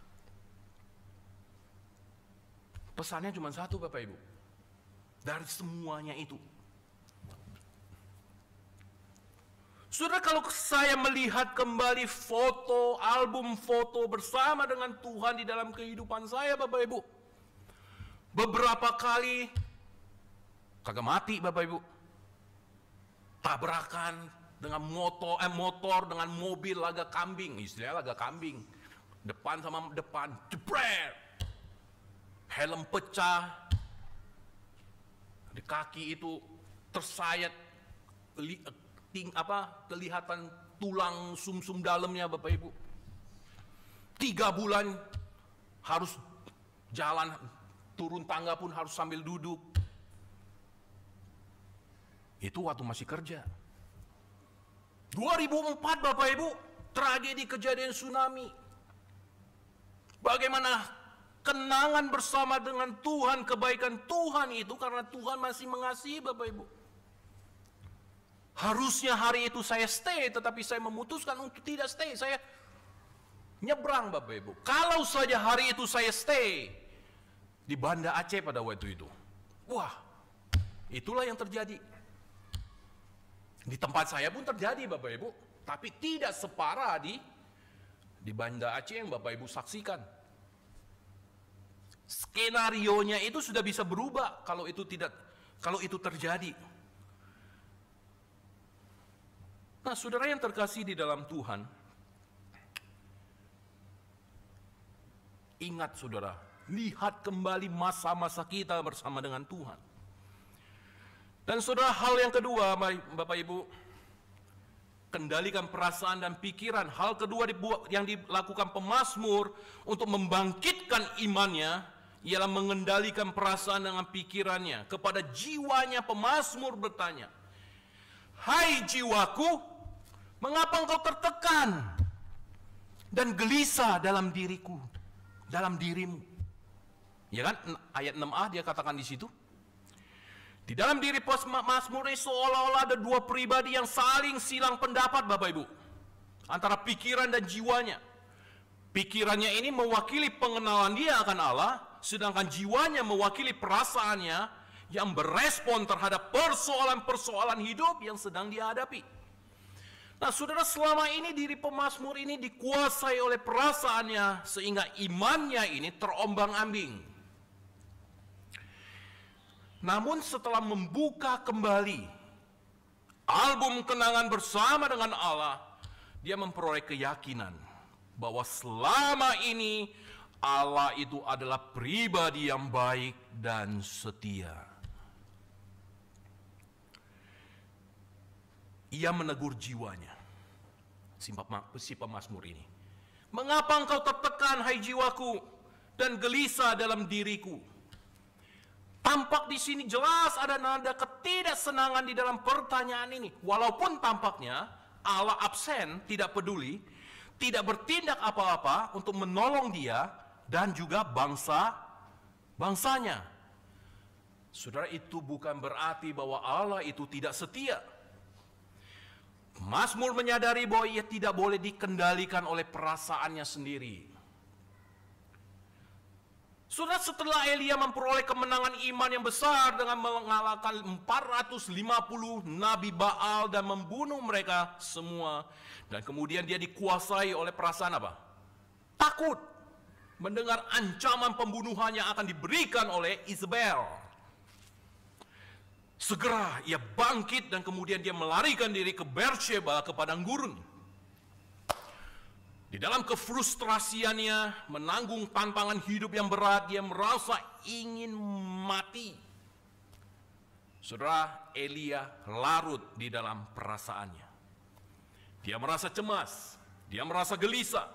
Pesannya cuma satu, Bapak Ibu. Dari semuanya itu. Saudara, kalau saya melihat kembali foto, album foto bersama dengan Tuhan di dalam kehidupan saya, Bapak Ibu. Beberapa kali kagak mati, Bapak Ibu. Tabrakan dengan motor dengan mobil laga kambing, istilahnya laga kambing. Depan sama depan, jebret. Helm pecah. Di kaki itu tersayat kelihatan tulang sumsum dalamnya, Bapak Ibu. 3 bulan harus jalan, turun tangga pun harus sambil duduk. Itu waktu masih kerja. 2004, Bapak Ibu, tragedi kejadian tsunami. Bagaimana kenangan bersama dengan Tuhan, kebaikan Tuhan itu karena Tuhan masih mengasihi Bapak Ibu. Harusnya hari itu saya stay, tetapi saya memutuskan untuk tidak stay. Saya nyebrang Bapak Ibu. Kalau saja hari itu saya stay di Banda Aceh pada waktu itu, wah, itulah yang terjadi. Di tempat saya pun terjadi Bapak Ibu, tapi tidak separah di Banda Aceh yang Bapak Ibu saksikan. Skenarionya itu sudah bisa berubah kalau itu terjadi. Nah, saudara yang terkasih di dalam Tuhan, ingat saudara, lihat kembali masa-masa kita bersama dengan Tuhan. Dan saudara, hal yang kedua Bapak Ibu, kendalikan perasaan dan pikiran. Hal kedua yang dilakukan pemazmur untuk membangkitkan imannya ialah mengendalikan perasaan dengan pikirannya. Kepada jiwanya pemazmur bertanya, "Hai jiwaku, mengapa engkau tertekan dan gelisah dalam diriku, dalam dirimu?" Ya kan, ayat 6a dia katakan di situ. Di dalam diri Mazmur ini seolah-olah ada dua pribadi yang saling silang pendapat Bapak Ibu, antara pikiran dan jiwanya. Pikirannya ini mewakili pengenalan dia akan Allah, sedangkan jiwanya mewakili perasaannya yang berespon terhadap persoalan-persoalan hidup yang sedang dia hadapi. Nah saudara, selama ini diri pemazmur ini dikuasai oleh perasaannya sehingga imannya ini terombang-ambing. Namun setelah membuka kembali album kenangan bersama dengan Allah, dia memperoleh keyakinan bahwa selama ini Allah itu adalah pribadi yang baik dan setia. Ia menegur jiwanya, si pemazmur ini. "Mengapa engkau tertekan, hai jiwaku, dan gelisah dalam diriku?" Tampak di sini jelas ada nada ketidaksenangan di dalam pertanyaan ini. Walaupun tampaknya Allah absen, tidak peduli, tidak bertindak apa-apa untuk menolong dia dan juga bangsanya. Saudara, itu bukan berarti bahwa Allah itu tidak setia. Mazmur menyadari bahwa ia tidak boleh dikendalikan oleh perasaannya sendiri. Saudara, setelah Elia memperoleh kemenangan iman yang besar dengan mengalahkan 450 nabi Baal dan membunuh mereka semua, dan kemudian dia dikuasai oleh perasaan apa? Takut mendengar ancaman pembunuhan yang akan diberikan oleh Isabel. Segera ia bangkit dan kemudian dia melarikan diri ke Beersheba, ke padang gurun. Di dalam kefrustrasiannya menanggung tantangan hidup yang berat, dia merasa ingin mati. Saudara, Elia larut di dalam perasaannya. Dia merasa cemas, dia merasa gelisah.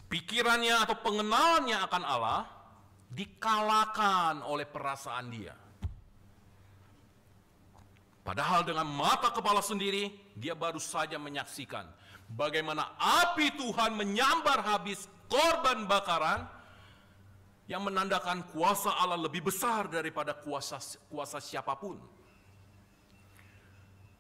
Pikirannya atau pengenalannya akan Allah dikalahkan oleh perasaan dia. Padahal dengan mata kepala sendiri, dia baru saja menyaksikan bagaimana api Tuhan menyambar habis korban bakaran yang menandakan kuasa Allah lebih besar daripada kuasa siapapun.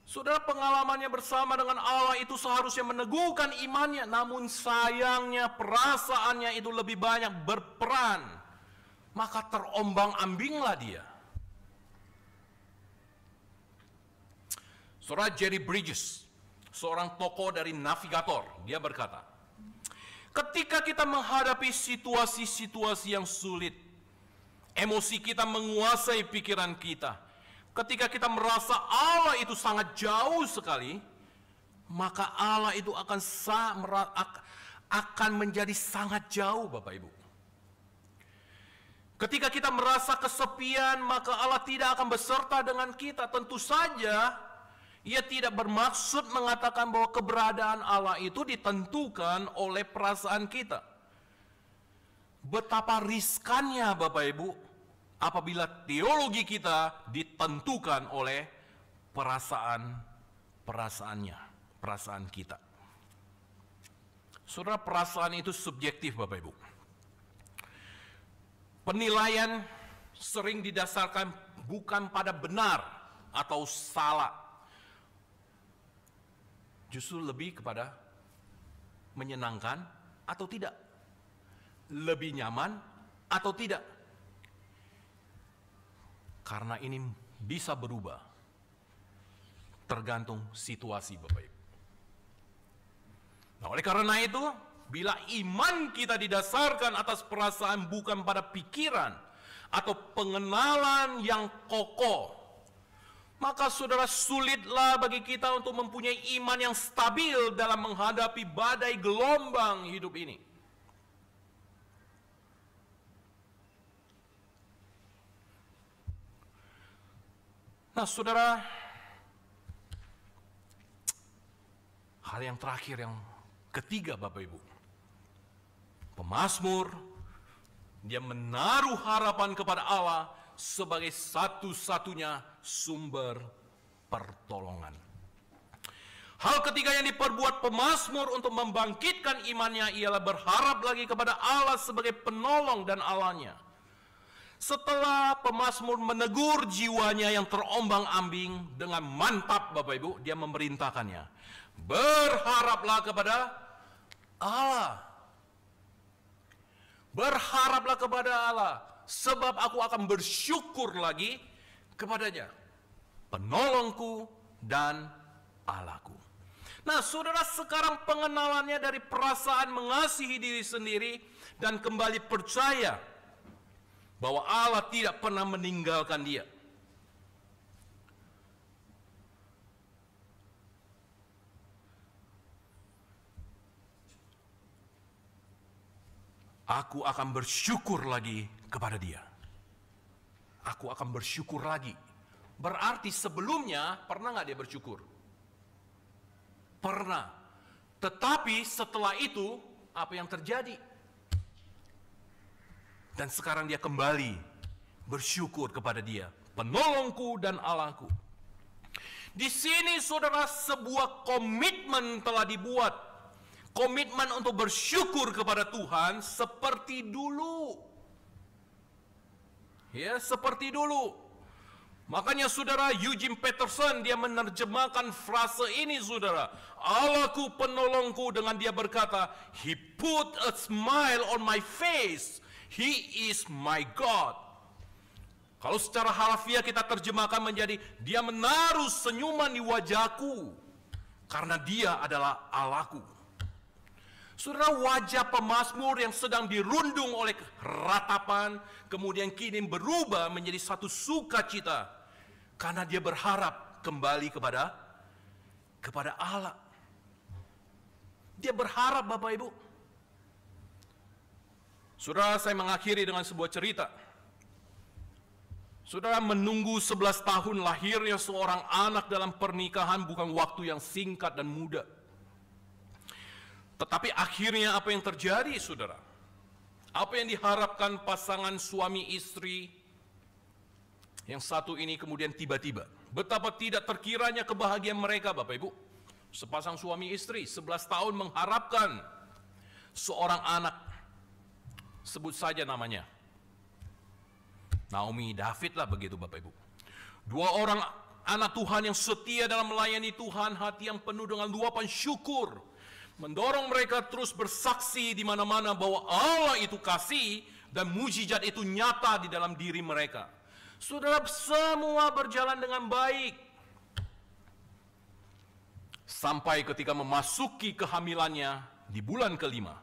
Saudara, pengalamannya bersama dengan Allah itu seharusnya meneguhkan imannya, namun sayangnya perasaannya itu lebih banyak berperan, maka terombang-ambinglah dia. Saudara, Jerry Bridges, seorang tokoh dari Navigator, dia berkata, ketika kita menghadapi situasi-situasi yang sulit, emosi kita menguasai pikiran kita. Ketika kita merasa Allah itu sangat jauh sekali, maka Allah itu akan menjadi sangat jauh, Bapak Ibu. Ketika kita merasa kesepian, maka Allah tidak akan beserta dengan kita. Tentu saja, ia tidak bermaksud mengatakan bahwa keberadaan Allah itu ditentukan oleh perasaan kita. Betapa riskannya Bapak Ibu apabila teologi kita ditentukan oleh perasaan kita. Saudara, perasaan itu subjektif Bapak Ibu. Penilaian sering didasarkan bukan pada benar atau salah, justru lebih kepada menyenangkan atau tidak, lebih nyaman atau tidak. Karena ini bisa berubah tergantung situasi Bapak Ibu. Nah, oleh karena itu, bila iman kita didasarkan atas perasaan bukan pada pikiran atau pengenalan yang kokoh, maka saudara, sulitlah bagi kita untuk mempunyai iman yang stabil dalam menghadapi badai gelombang hidup ini. Nah, saudara, hal yang terakhir, yang ketiga Bapak Ibu, pemazmur dia menaruh harapan kepada Allah sebagai satu-satunya sumber pertolongan. Hal ketiga yang diperbuat pemazmur untuk membangkitkan imannya ialah berharap lagi kepada Allah sebagai penolong dan Allahnya. Setelah pemazmur menegur jiwanya yang terombang-ambing dengan mantap Bapak Ibu, dia memerintahkannya, berharaplah kepada Allah. Berharaplah kepada Allah, sebab aku akan bersyukur lagi kepadanya, penolongku dan Allahku. Nah, saudara, sekarang pengenalannya dari perasaan mengasihi diri sendiri dan kembali percaya bahwa Allah tidak pernah meninggalkan dia. Aku akan bersyukur lagi kepada dia. Aku akan bersyukur lagi. Berarti sebelumnya pernah nggak dia bersyukur? Pernah. Tetapi setelah itu apa yang terjadi? Dan sekarang dia kembali bersyukur kepada dia, penolongku dan Allahku. Di sini saudara, sebuah komitmen telah dibuat. Komitmen untuk bersyukur kepada Tuhan seperti dulu. Ya, seperti dulu. Makanya saudara, Eugene Peterson dia menerjemahkan frase ini saudara. Allahku penolongku, dengan dia berkata, He put a smile on my face. He is my God. Kalau secara harfiah kita terjemahkan menjadi, dia menaruh senyuman di wajahku karena dia adalah Allahku. Saudara, wajah pemazmur yang sedang dirundung oleh ratapan, kemudian kini berubah menjadi satu sukacita karena dia berharap kembali kepada Allah. Dia berharap Bapak Ibu. Saudara, saya mengakhiri dengan sebuah cerita. Saudara, menunggu 11 tahun lahirnya seorang anak dalam pernikahan bukan waktu yang singkat dan mudah. Tetapi akhirnya apa yang terjadi, saudara? Apa yang diharapkan pasangan suami istri yang satu ini kemudian tiba-tiba. Betapa tidak terkiranya kebahagiaan mereka, Bapak Ibu. Sepasang suami istri 11 tahun mengharapkan seorang anak. Sebut saja namanya Naomi, David lah begitu Bapak Ibu. Dua orang anak Tuhan yang setia dalam melayani Tuhan, hati yang penuh dengan luapan syukur, mendorong mereka terus bersaksi di mana-mana bahwa Allah itu kasih dan mujizat itu nyata di dalam diri mereka. Saudara, semua berjalan dengan baik. Sampai ketika memasuki kehamilannya di bulan kelima.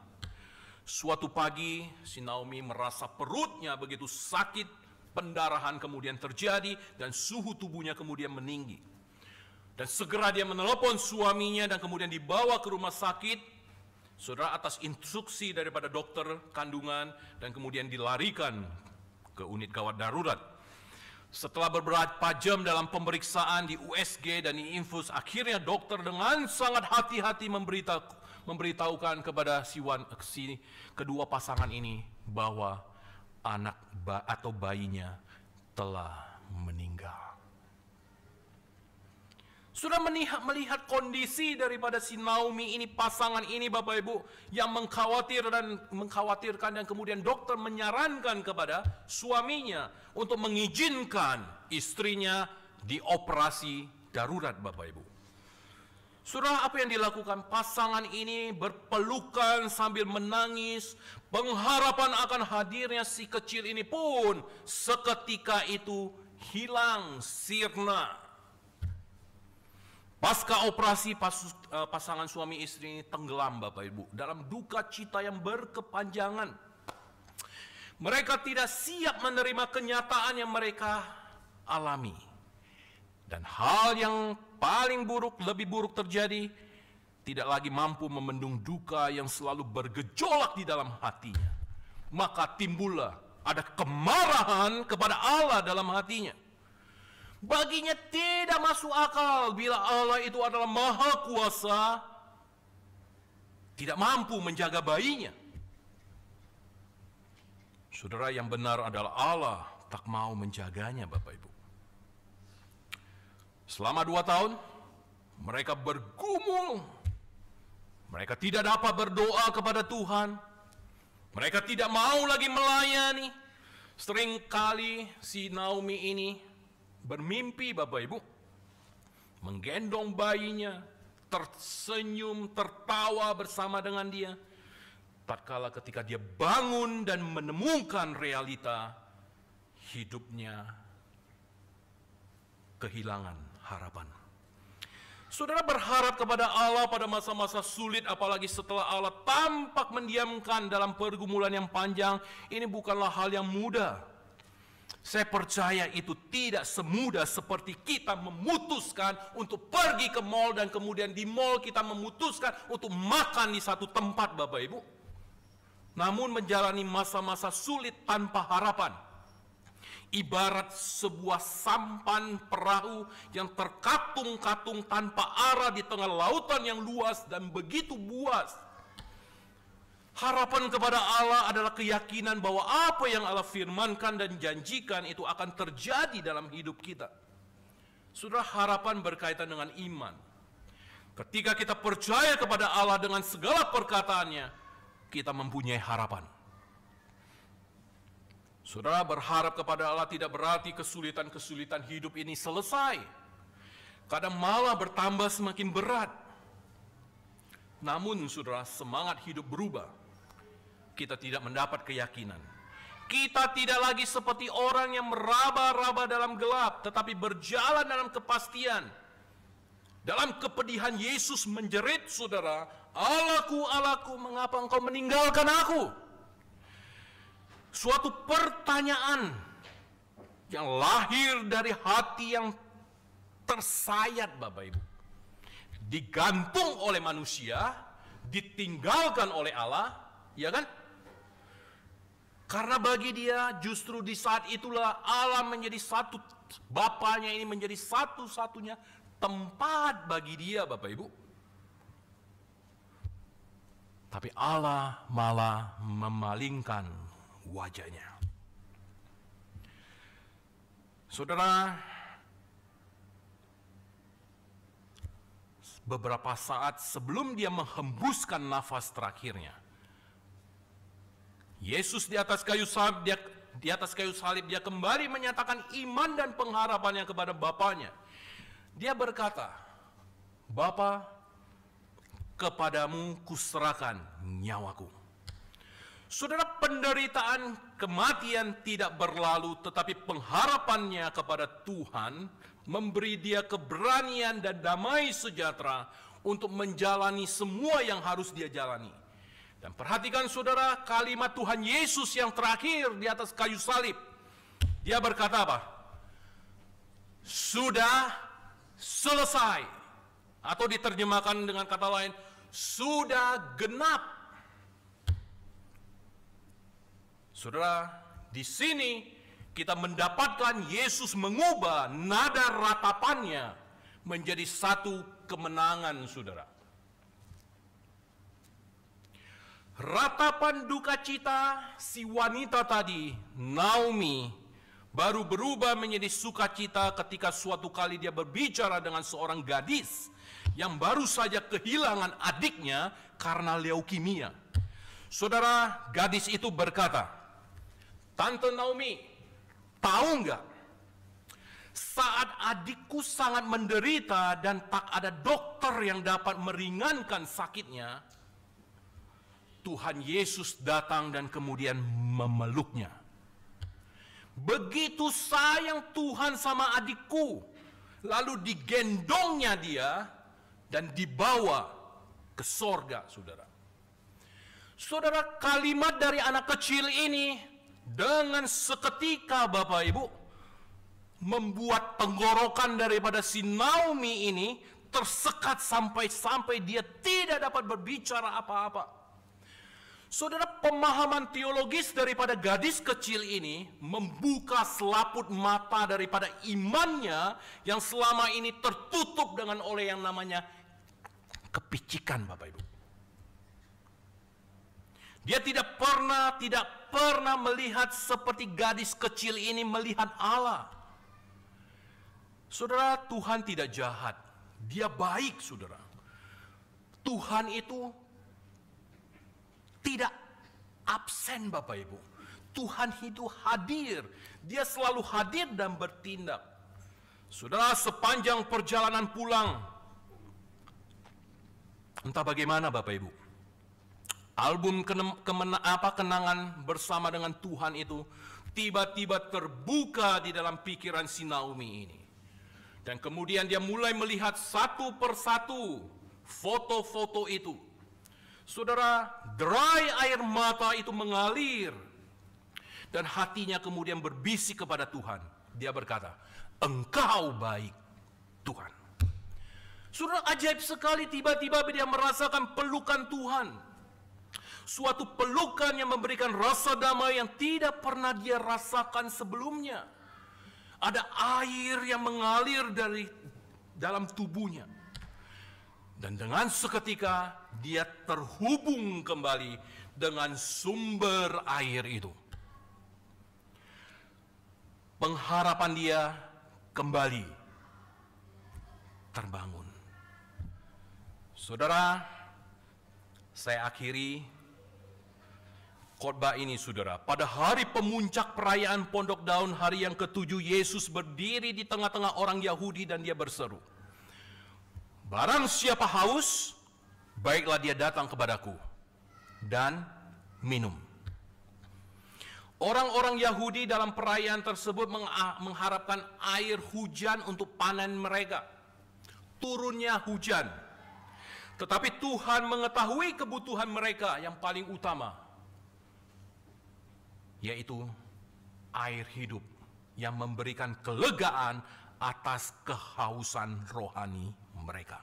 Suatu pagi, si Naomi merasa perutnya begitu sakit, pendarahan kemudian terjadi, dan suhu tubuhnya kemudian meninggi. Dan segera dia menelepon suaminya dan kemudian dibawa ke rumah sakit, saudara, atas instruksi daripada dokter kandungan, dan kemudian dilarikan ke unit gawat darurat. Setelah beberapa jam dalam pemeriksaan di USG dan di infus, akhirnya dokter dengan sangat hati-hati memberitahukan kepada si kedua pasangan ini bahwa anak atau bayinya telah meninggal. Sudah melihat kondisi daripada si Naomi ini, pasangan ini Bapak Ibu, yang mengkhawatirkan dan kemudian dokter menyarankan kepada suaminya untuk mengizinkan istrinya dioperasi darurat Bapak Ibu. Saudara, apa yang dilakukan? Pasangan ini berpelukan sambil menangis. Pengharapan akan hadirnya si kecil ini pun seketika itu hilang sirna. Pasca operasi, pasangan suami istri ini tenggelam Bapak Ibu dalam duka cita yang berkepanjangan. Mereka tidak siap menerima kenyataan yang mereka alami. Dan hal yang paling buruk, lebih buruk terjadi, tidak lagi mampu membendung duka yang selalu bergejolak di dalam hatinya. Maka timbullah ada kemarahan kepada Allah dalam hatinya. Baginya tidak masuk akal bila Allah itu adalah maha kuasa, tidak mampu menjaga bayinya. Saudara, yang benar adalah Allah tak mau menjaganya Bapak Ibu. Selama 2 tahun, mereka bergumul. Mereka tidak dapat berdoa kepada Tuhan. Mereka tidak mau lagi melayani. Seringkali si Naomi ini bermimpi Bapak Ibu, menggendong bayinya, tersenyum, tertawa bersama dengan dia. Tatkala ketika dia bangun dan menemukan realita, hidupnya kehilangan harapan. Saudara berharap kepada Allah pada masa-masa sulit, apalagi setelah Allah tampak mendiamkan dalam pergumulan yang panjang, ini bukanlah hal yang mudah. Saya percaya itu tidak semudah seperti kita memutuskan untuk pergi ke mall dan kemudian di mall kita memutuskan untuk makan di satu tempat Bapak Ibu. Namun menjalani masa-masa sulit tanpa harapan. Ibarat sebuah sampan perahu yang terkatung-katung tanpa arah di tengah lautan yang luas dan begitu buas. Harapan kepada Allah adalah keyakinan bahwa apa yang Allah firmankan dan janjikan itu akan terjadi dalam hidup kita. Saudara, harapan berkaitan dengan iman. Ketika kita percaya kepada Allah dengan segala perkataannya, kita mempunyai harapan. Saudara, berharap kepada Allah tidak berarti kesulitan-kesulitan hidup ini selesai. Kadang malah bertambah semakin berat. Namun saudara, semangat hidup berubah. Kita tidak mendapat keyakinan. Kita tidak lagi seperti orang yang meraba-raba dalam gelap, tetapi berjalan dalam kepastian. Dalam kepedihan Yesus menjerit saudara, "Allahku, Allahku, mengapa engkau meninggalkan aku?" Suatu pertanyaan yang lahir dari hati yang tersayat Bapak Ibu. Digantung oleh manusia, ditinggalkan oleh Allah, ya kan? Karena bagi dia justru di saat itulah Allah menjadi satu, Bapaknya ini menjadi satu-satunya tempat bagi dia Bapak Ibu. Tapi Allah malah memalingkan wajahnya. Saudara, beberapa saat sebelum dia menghembuskan nafas terakhirnya, Yesus di atas kayu salib dia kembali menyatakan iman dan pengharapannya kepada Bapaknya. Dia berkata, "Bapa, kepadamu kuserahkan nyawaku." Saudara, penderitaan kematian tidak berlalu, tetapi pengharapannya kepada Tuhan memberi dia keberanian dan damai sejahtera untuk menjalani semua yang harus dia jalani. Dan perhatikan saudara, kalimat Tuhan Yesus yang terakhir di atas kayu salib. Dia berkata apa? Sudah selesai. Atau diterjemahkan dengan kata lain, sudah genap. Saudara, di sini kita mendapatkan Yesus mengubah nada ratapannya menjadi satu kemenangan, saudara. Ratapan duka cita si wanita tadi, Naomi, baru berubah menjadi sukacita ketika suatu kali dia berbicara dengan seorang gadis yang baru saja kehilangan adiknya karena leukemia. Saudara, gadis itu berkata, "Tante Naomi, tahu nggak? Saat adikku sangat menderita dan tak ada dokter yang dapat meringankan sakitnya, Tuhan Yesus datang dan kemudian memeluknya. Begitu sayang Tuhan sama adikku, lalu digendongnya dia dan dibawa ke sorga, saudara." Saudara, kalimat dari anak kecil ini dengan seketika, Bapak Ibu, membuat tenggorokan daripada si Naomi ini tersekat sampai dia tidak dapat berbicara apa-apa. Saudara, pemahaman teologis daripada gadis kecil ini membuka selaput mata daripada imannya yang selama ini tertutup dengan oleh yang namanya kepicikan, Bapak Ibu. Dia tidak pernah melihat seperti gadis kecil ini melihat Allah. Saudara, Tuhan tidak jahat. Dia baik, saudara. Tuhan itu tidak absen, Bapak Ibu. Tuhan itu hadir. Dia selalu hadir dan bertindak. Saudara, sepanjang perjalanan pulang, entah bagaimana Bapak Ibu, album kenangan bersama dengan Tuhan itu tiba-tiba terbuka di dalam pikiran si Naomi ini. Dan kemudian dia mulai melihat satu persatu foto-foto itu. Saudara, derai air mata itu mengalir. Dan hatinya kemudian berbisik kepada Tuhan. Dia berkata, "Engkau baik, Tuhan." Saudara, ajaib sekali tiba-tiba dia merasakan pelukan Tuhan. Suatu pelukan yang memberikan rasa damai yang tidak pernah dia rasakan sebelumnya. Ada air yang mengalir dari dalam tubuhnya. Dan dengan seketika dia terhubung kembali dengan sumber air itu. Pengharapan dia kembali terbangun. Saudara, saya akhiri khotbah ini, saudara. Pada hari pemuncak perayaan Pondok Daun, hari yang ke-7, Yesus berdiri di tengah-tengah orang Yahudi dan dia berseru, "Barang siapa haus, baiklah dia datang kepadaku dan minum." Orang-orang Yahudi dalam perayaan tersebut mengharapkan air hujan untuk panen mereka. Turunnya hujan. Tetapi Tuhan mengetahui kebutuhan mereka yang paling utama, yaitu air hidup yang memberikan kelegaan atas kehausan rohani mereka.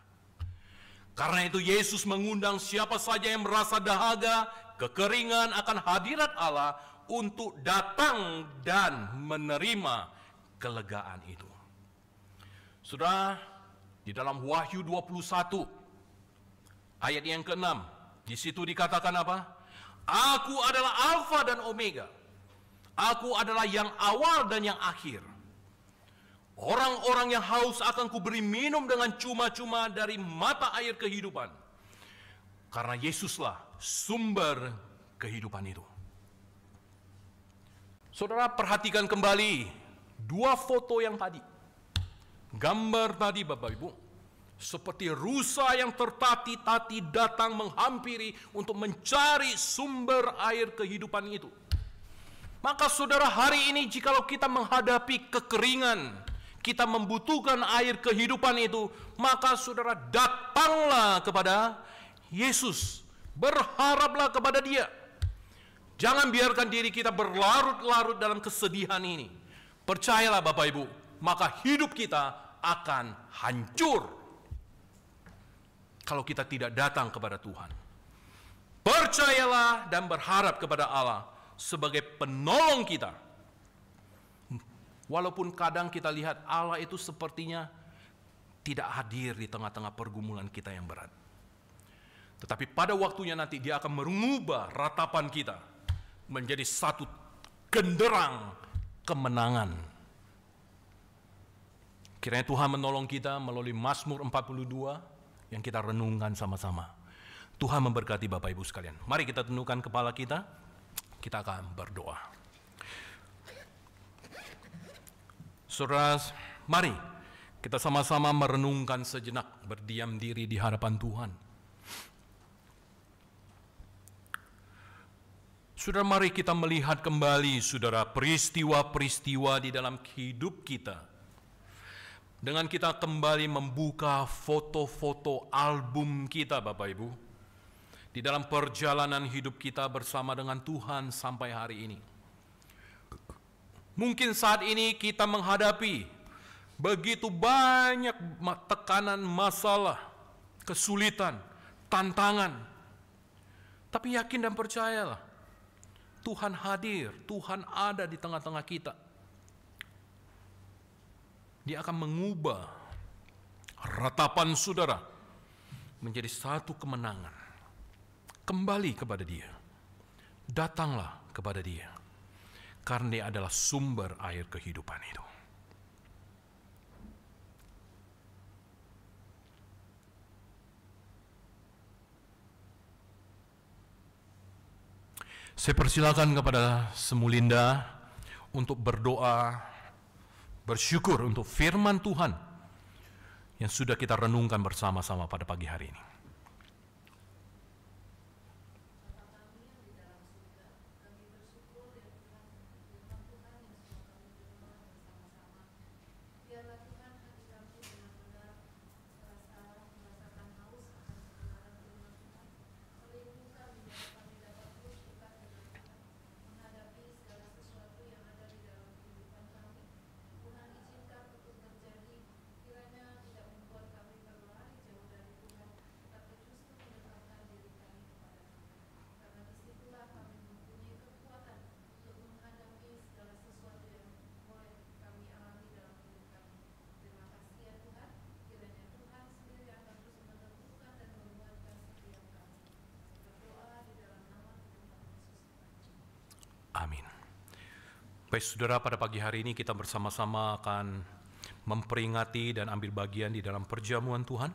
Karena itu Yesus mengundang siapa saja yang merasa dahaga, kekeringan akan hadirat Allah untuk datang dan menerima kelegaan itu. Saudara, di dalam Wahyu 21 ayat yang ke-6, di situ dikatakan apa? "Aku adalah Alfa dan Omega. Aku adalah yang awal dan yang akhir. Orang-orang yang haus akan kuberi minum dengan cuma-cuma dari mata air kehidupan." Karena Yesuslah sumber kehidupan itu. Saudara, perhatikan kembali dua foto yang tadi. Gambar tadi, Bapak Ibu, seperti rusa yang tertati-tati datang menghampiri untuk mencari sumber air kehidupan itu. Maka saudara, hari ini jikalau kita menghadapi kekeringan, kita membutuhkan air kehidupan itu, maka saudara datanglah kepada Yesus, berharaplah kepada Dia. Jangan biarkan diri kita berlarut-larut dalam kesedihan ini. Percayalah Bapak Ibu, maka hidup kita akan hancur kalau kita tidak datang kepada Tuhan. Percayalah dan berharap kepada Allah sebagai penolong kita. Walaupun kadang kita lihat Allah itu sepertinya tidak hadir di tengah-tengah pergumulan kita yang berat. Tetapi pada waktunya nanti Dia akan mengubah ratapan kita menjadi satu genderang kemenangan. Kiranya Tuhan menolong kita melalui Mazmur 42 yang kita renungkan sama-sama. Tuhan memberkati Bapak Ibu sekalian. Mari kita tundukkan kepala kita akan berdoa. Saudara, mari kita sama-sama merenungkan sejenak, berdiam diri di hadapan Tuhan. Saudara, mari kita melihat kembali, saudara, peristiwa-peristiwa di dalam hidup kita. Dengan kita kembali membuka foto-foto album kita, Bapak Ibu, di dalam perjalanan hidup kita bersama dengan Tuhan sampai hari ini. Mungkin saat ini kita menghadapi begitu banyak tekanan, masalah, kesulitan, tantangan. Tapi yakin dan percayalah, Tuhan hadir, Tuhan ada di tengah-tengah kita. Dia akan mengubah ratapan saudara menjadi satu kemenangan. Kembali kepada Dia. Datanglah kepada Dia. Karena Dia adalah sumber air kehidupan itu. Saya persilakan kepada Semulinda untuk berdoa, bersyukur untuk firman Tuhan yang sudah kita renungkan bersama-sama pada pagi hari ini. Amin. Baik saudara, pada pagi hari ini kita bersama-sama akan memperingati dan ambil bagian di dalam perjamuan Tuhan.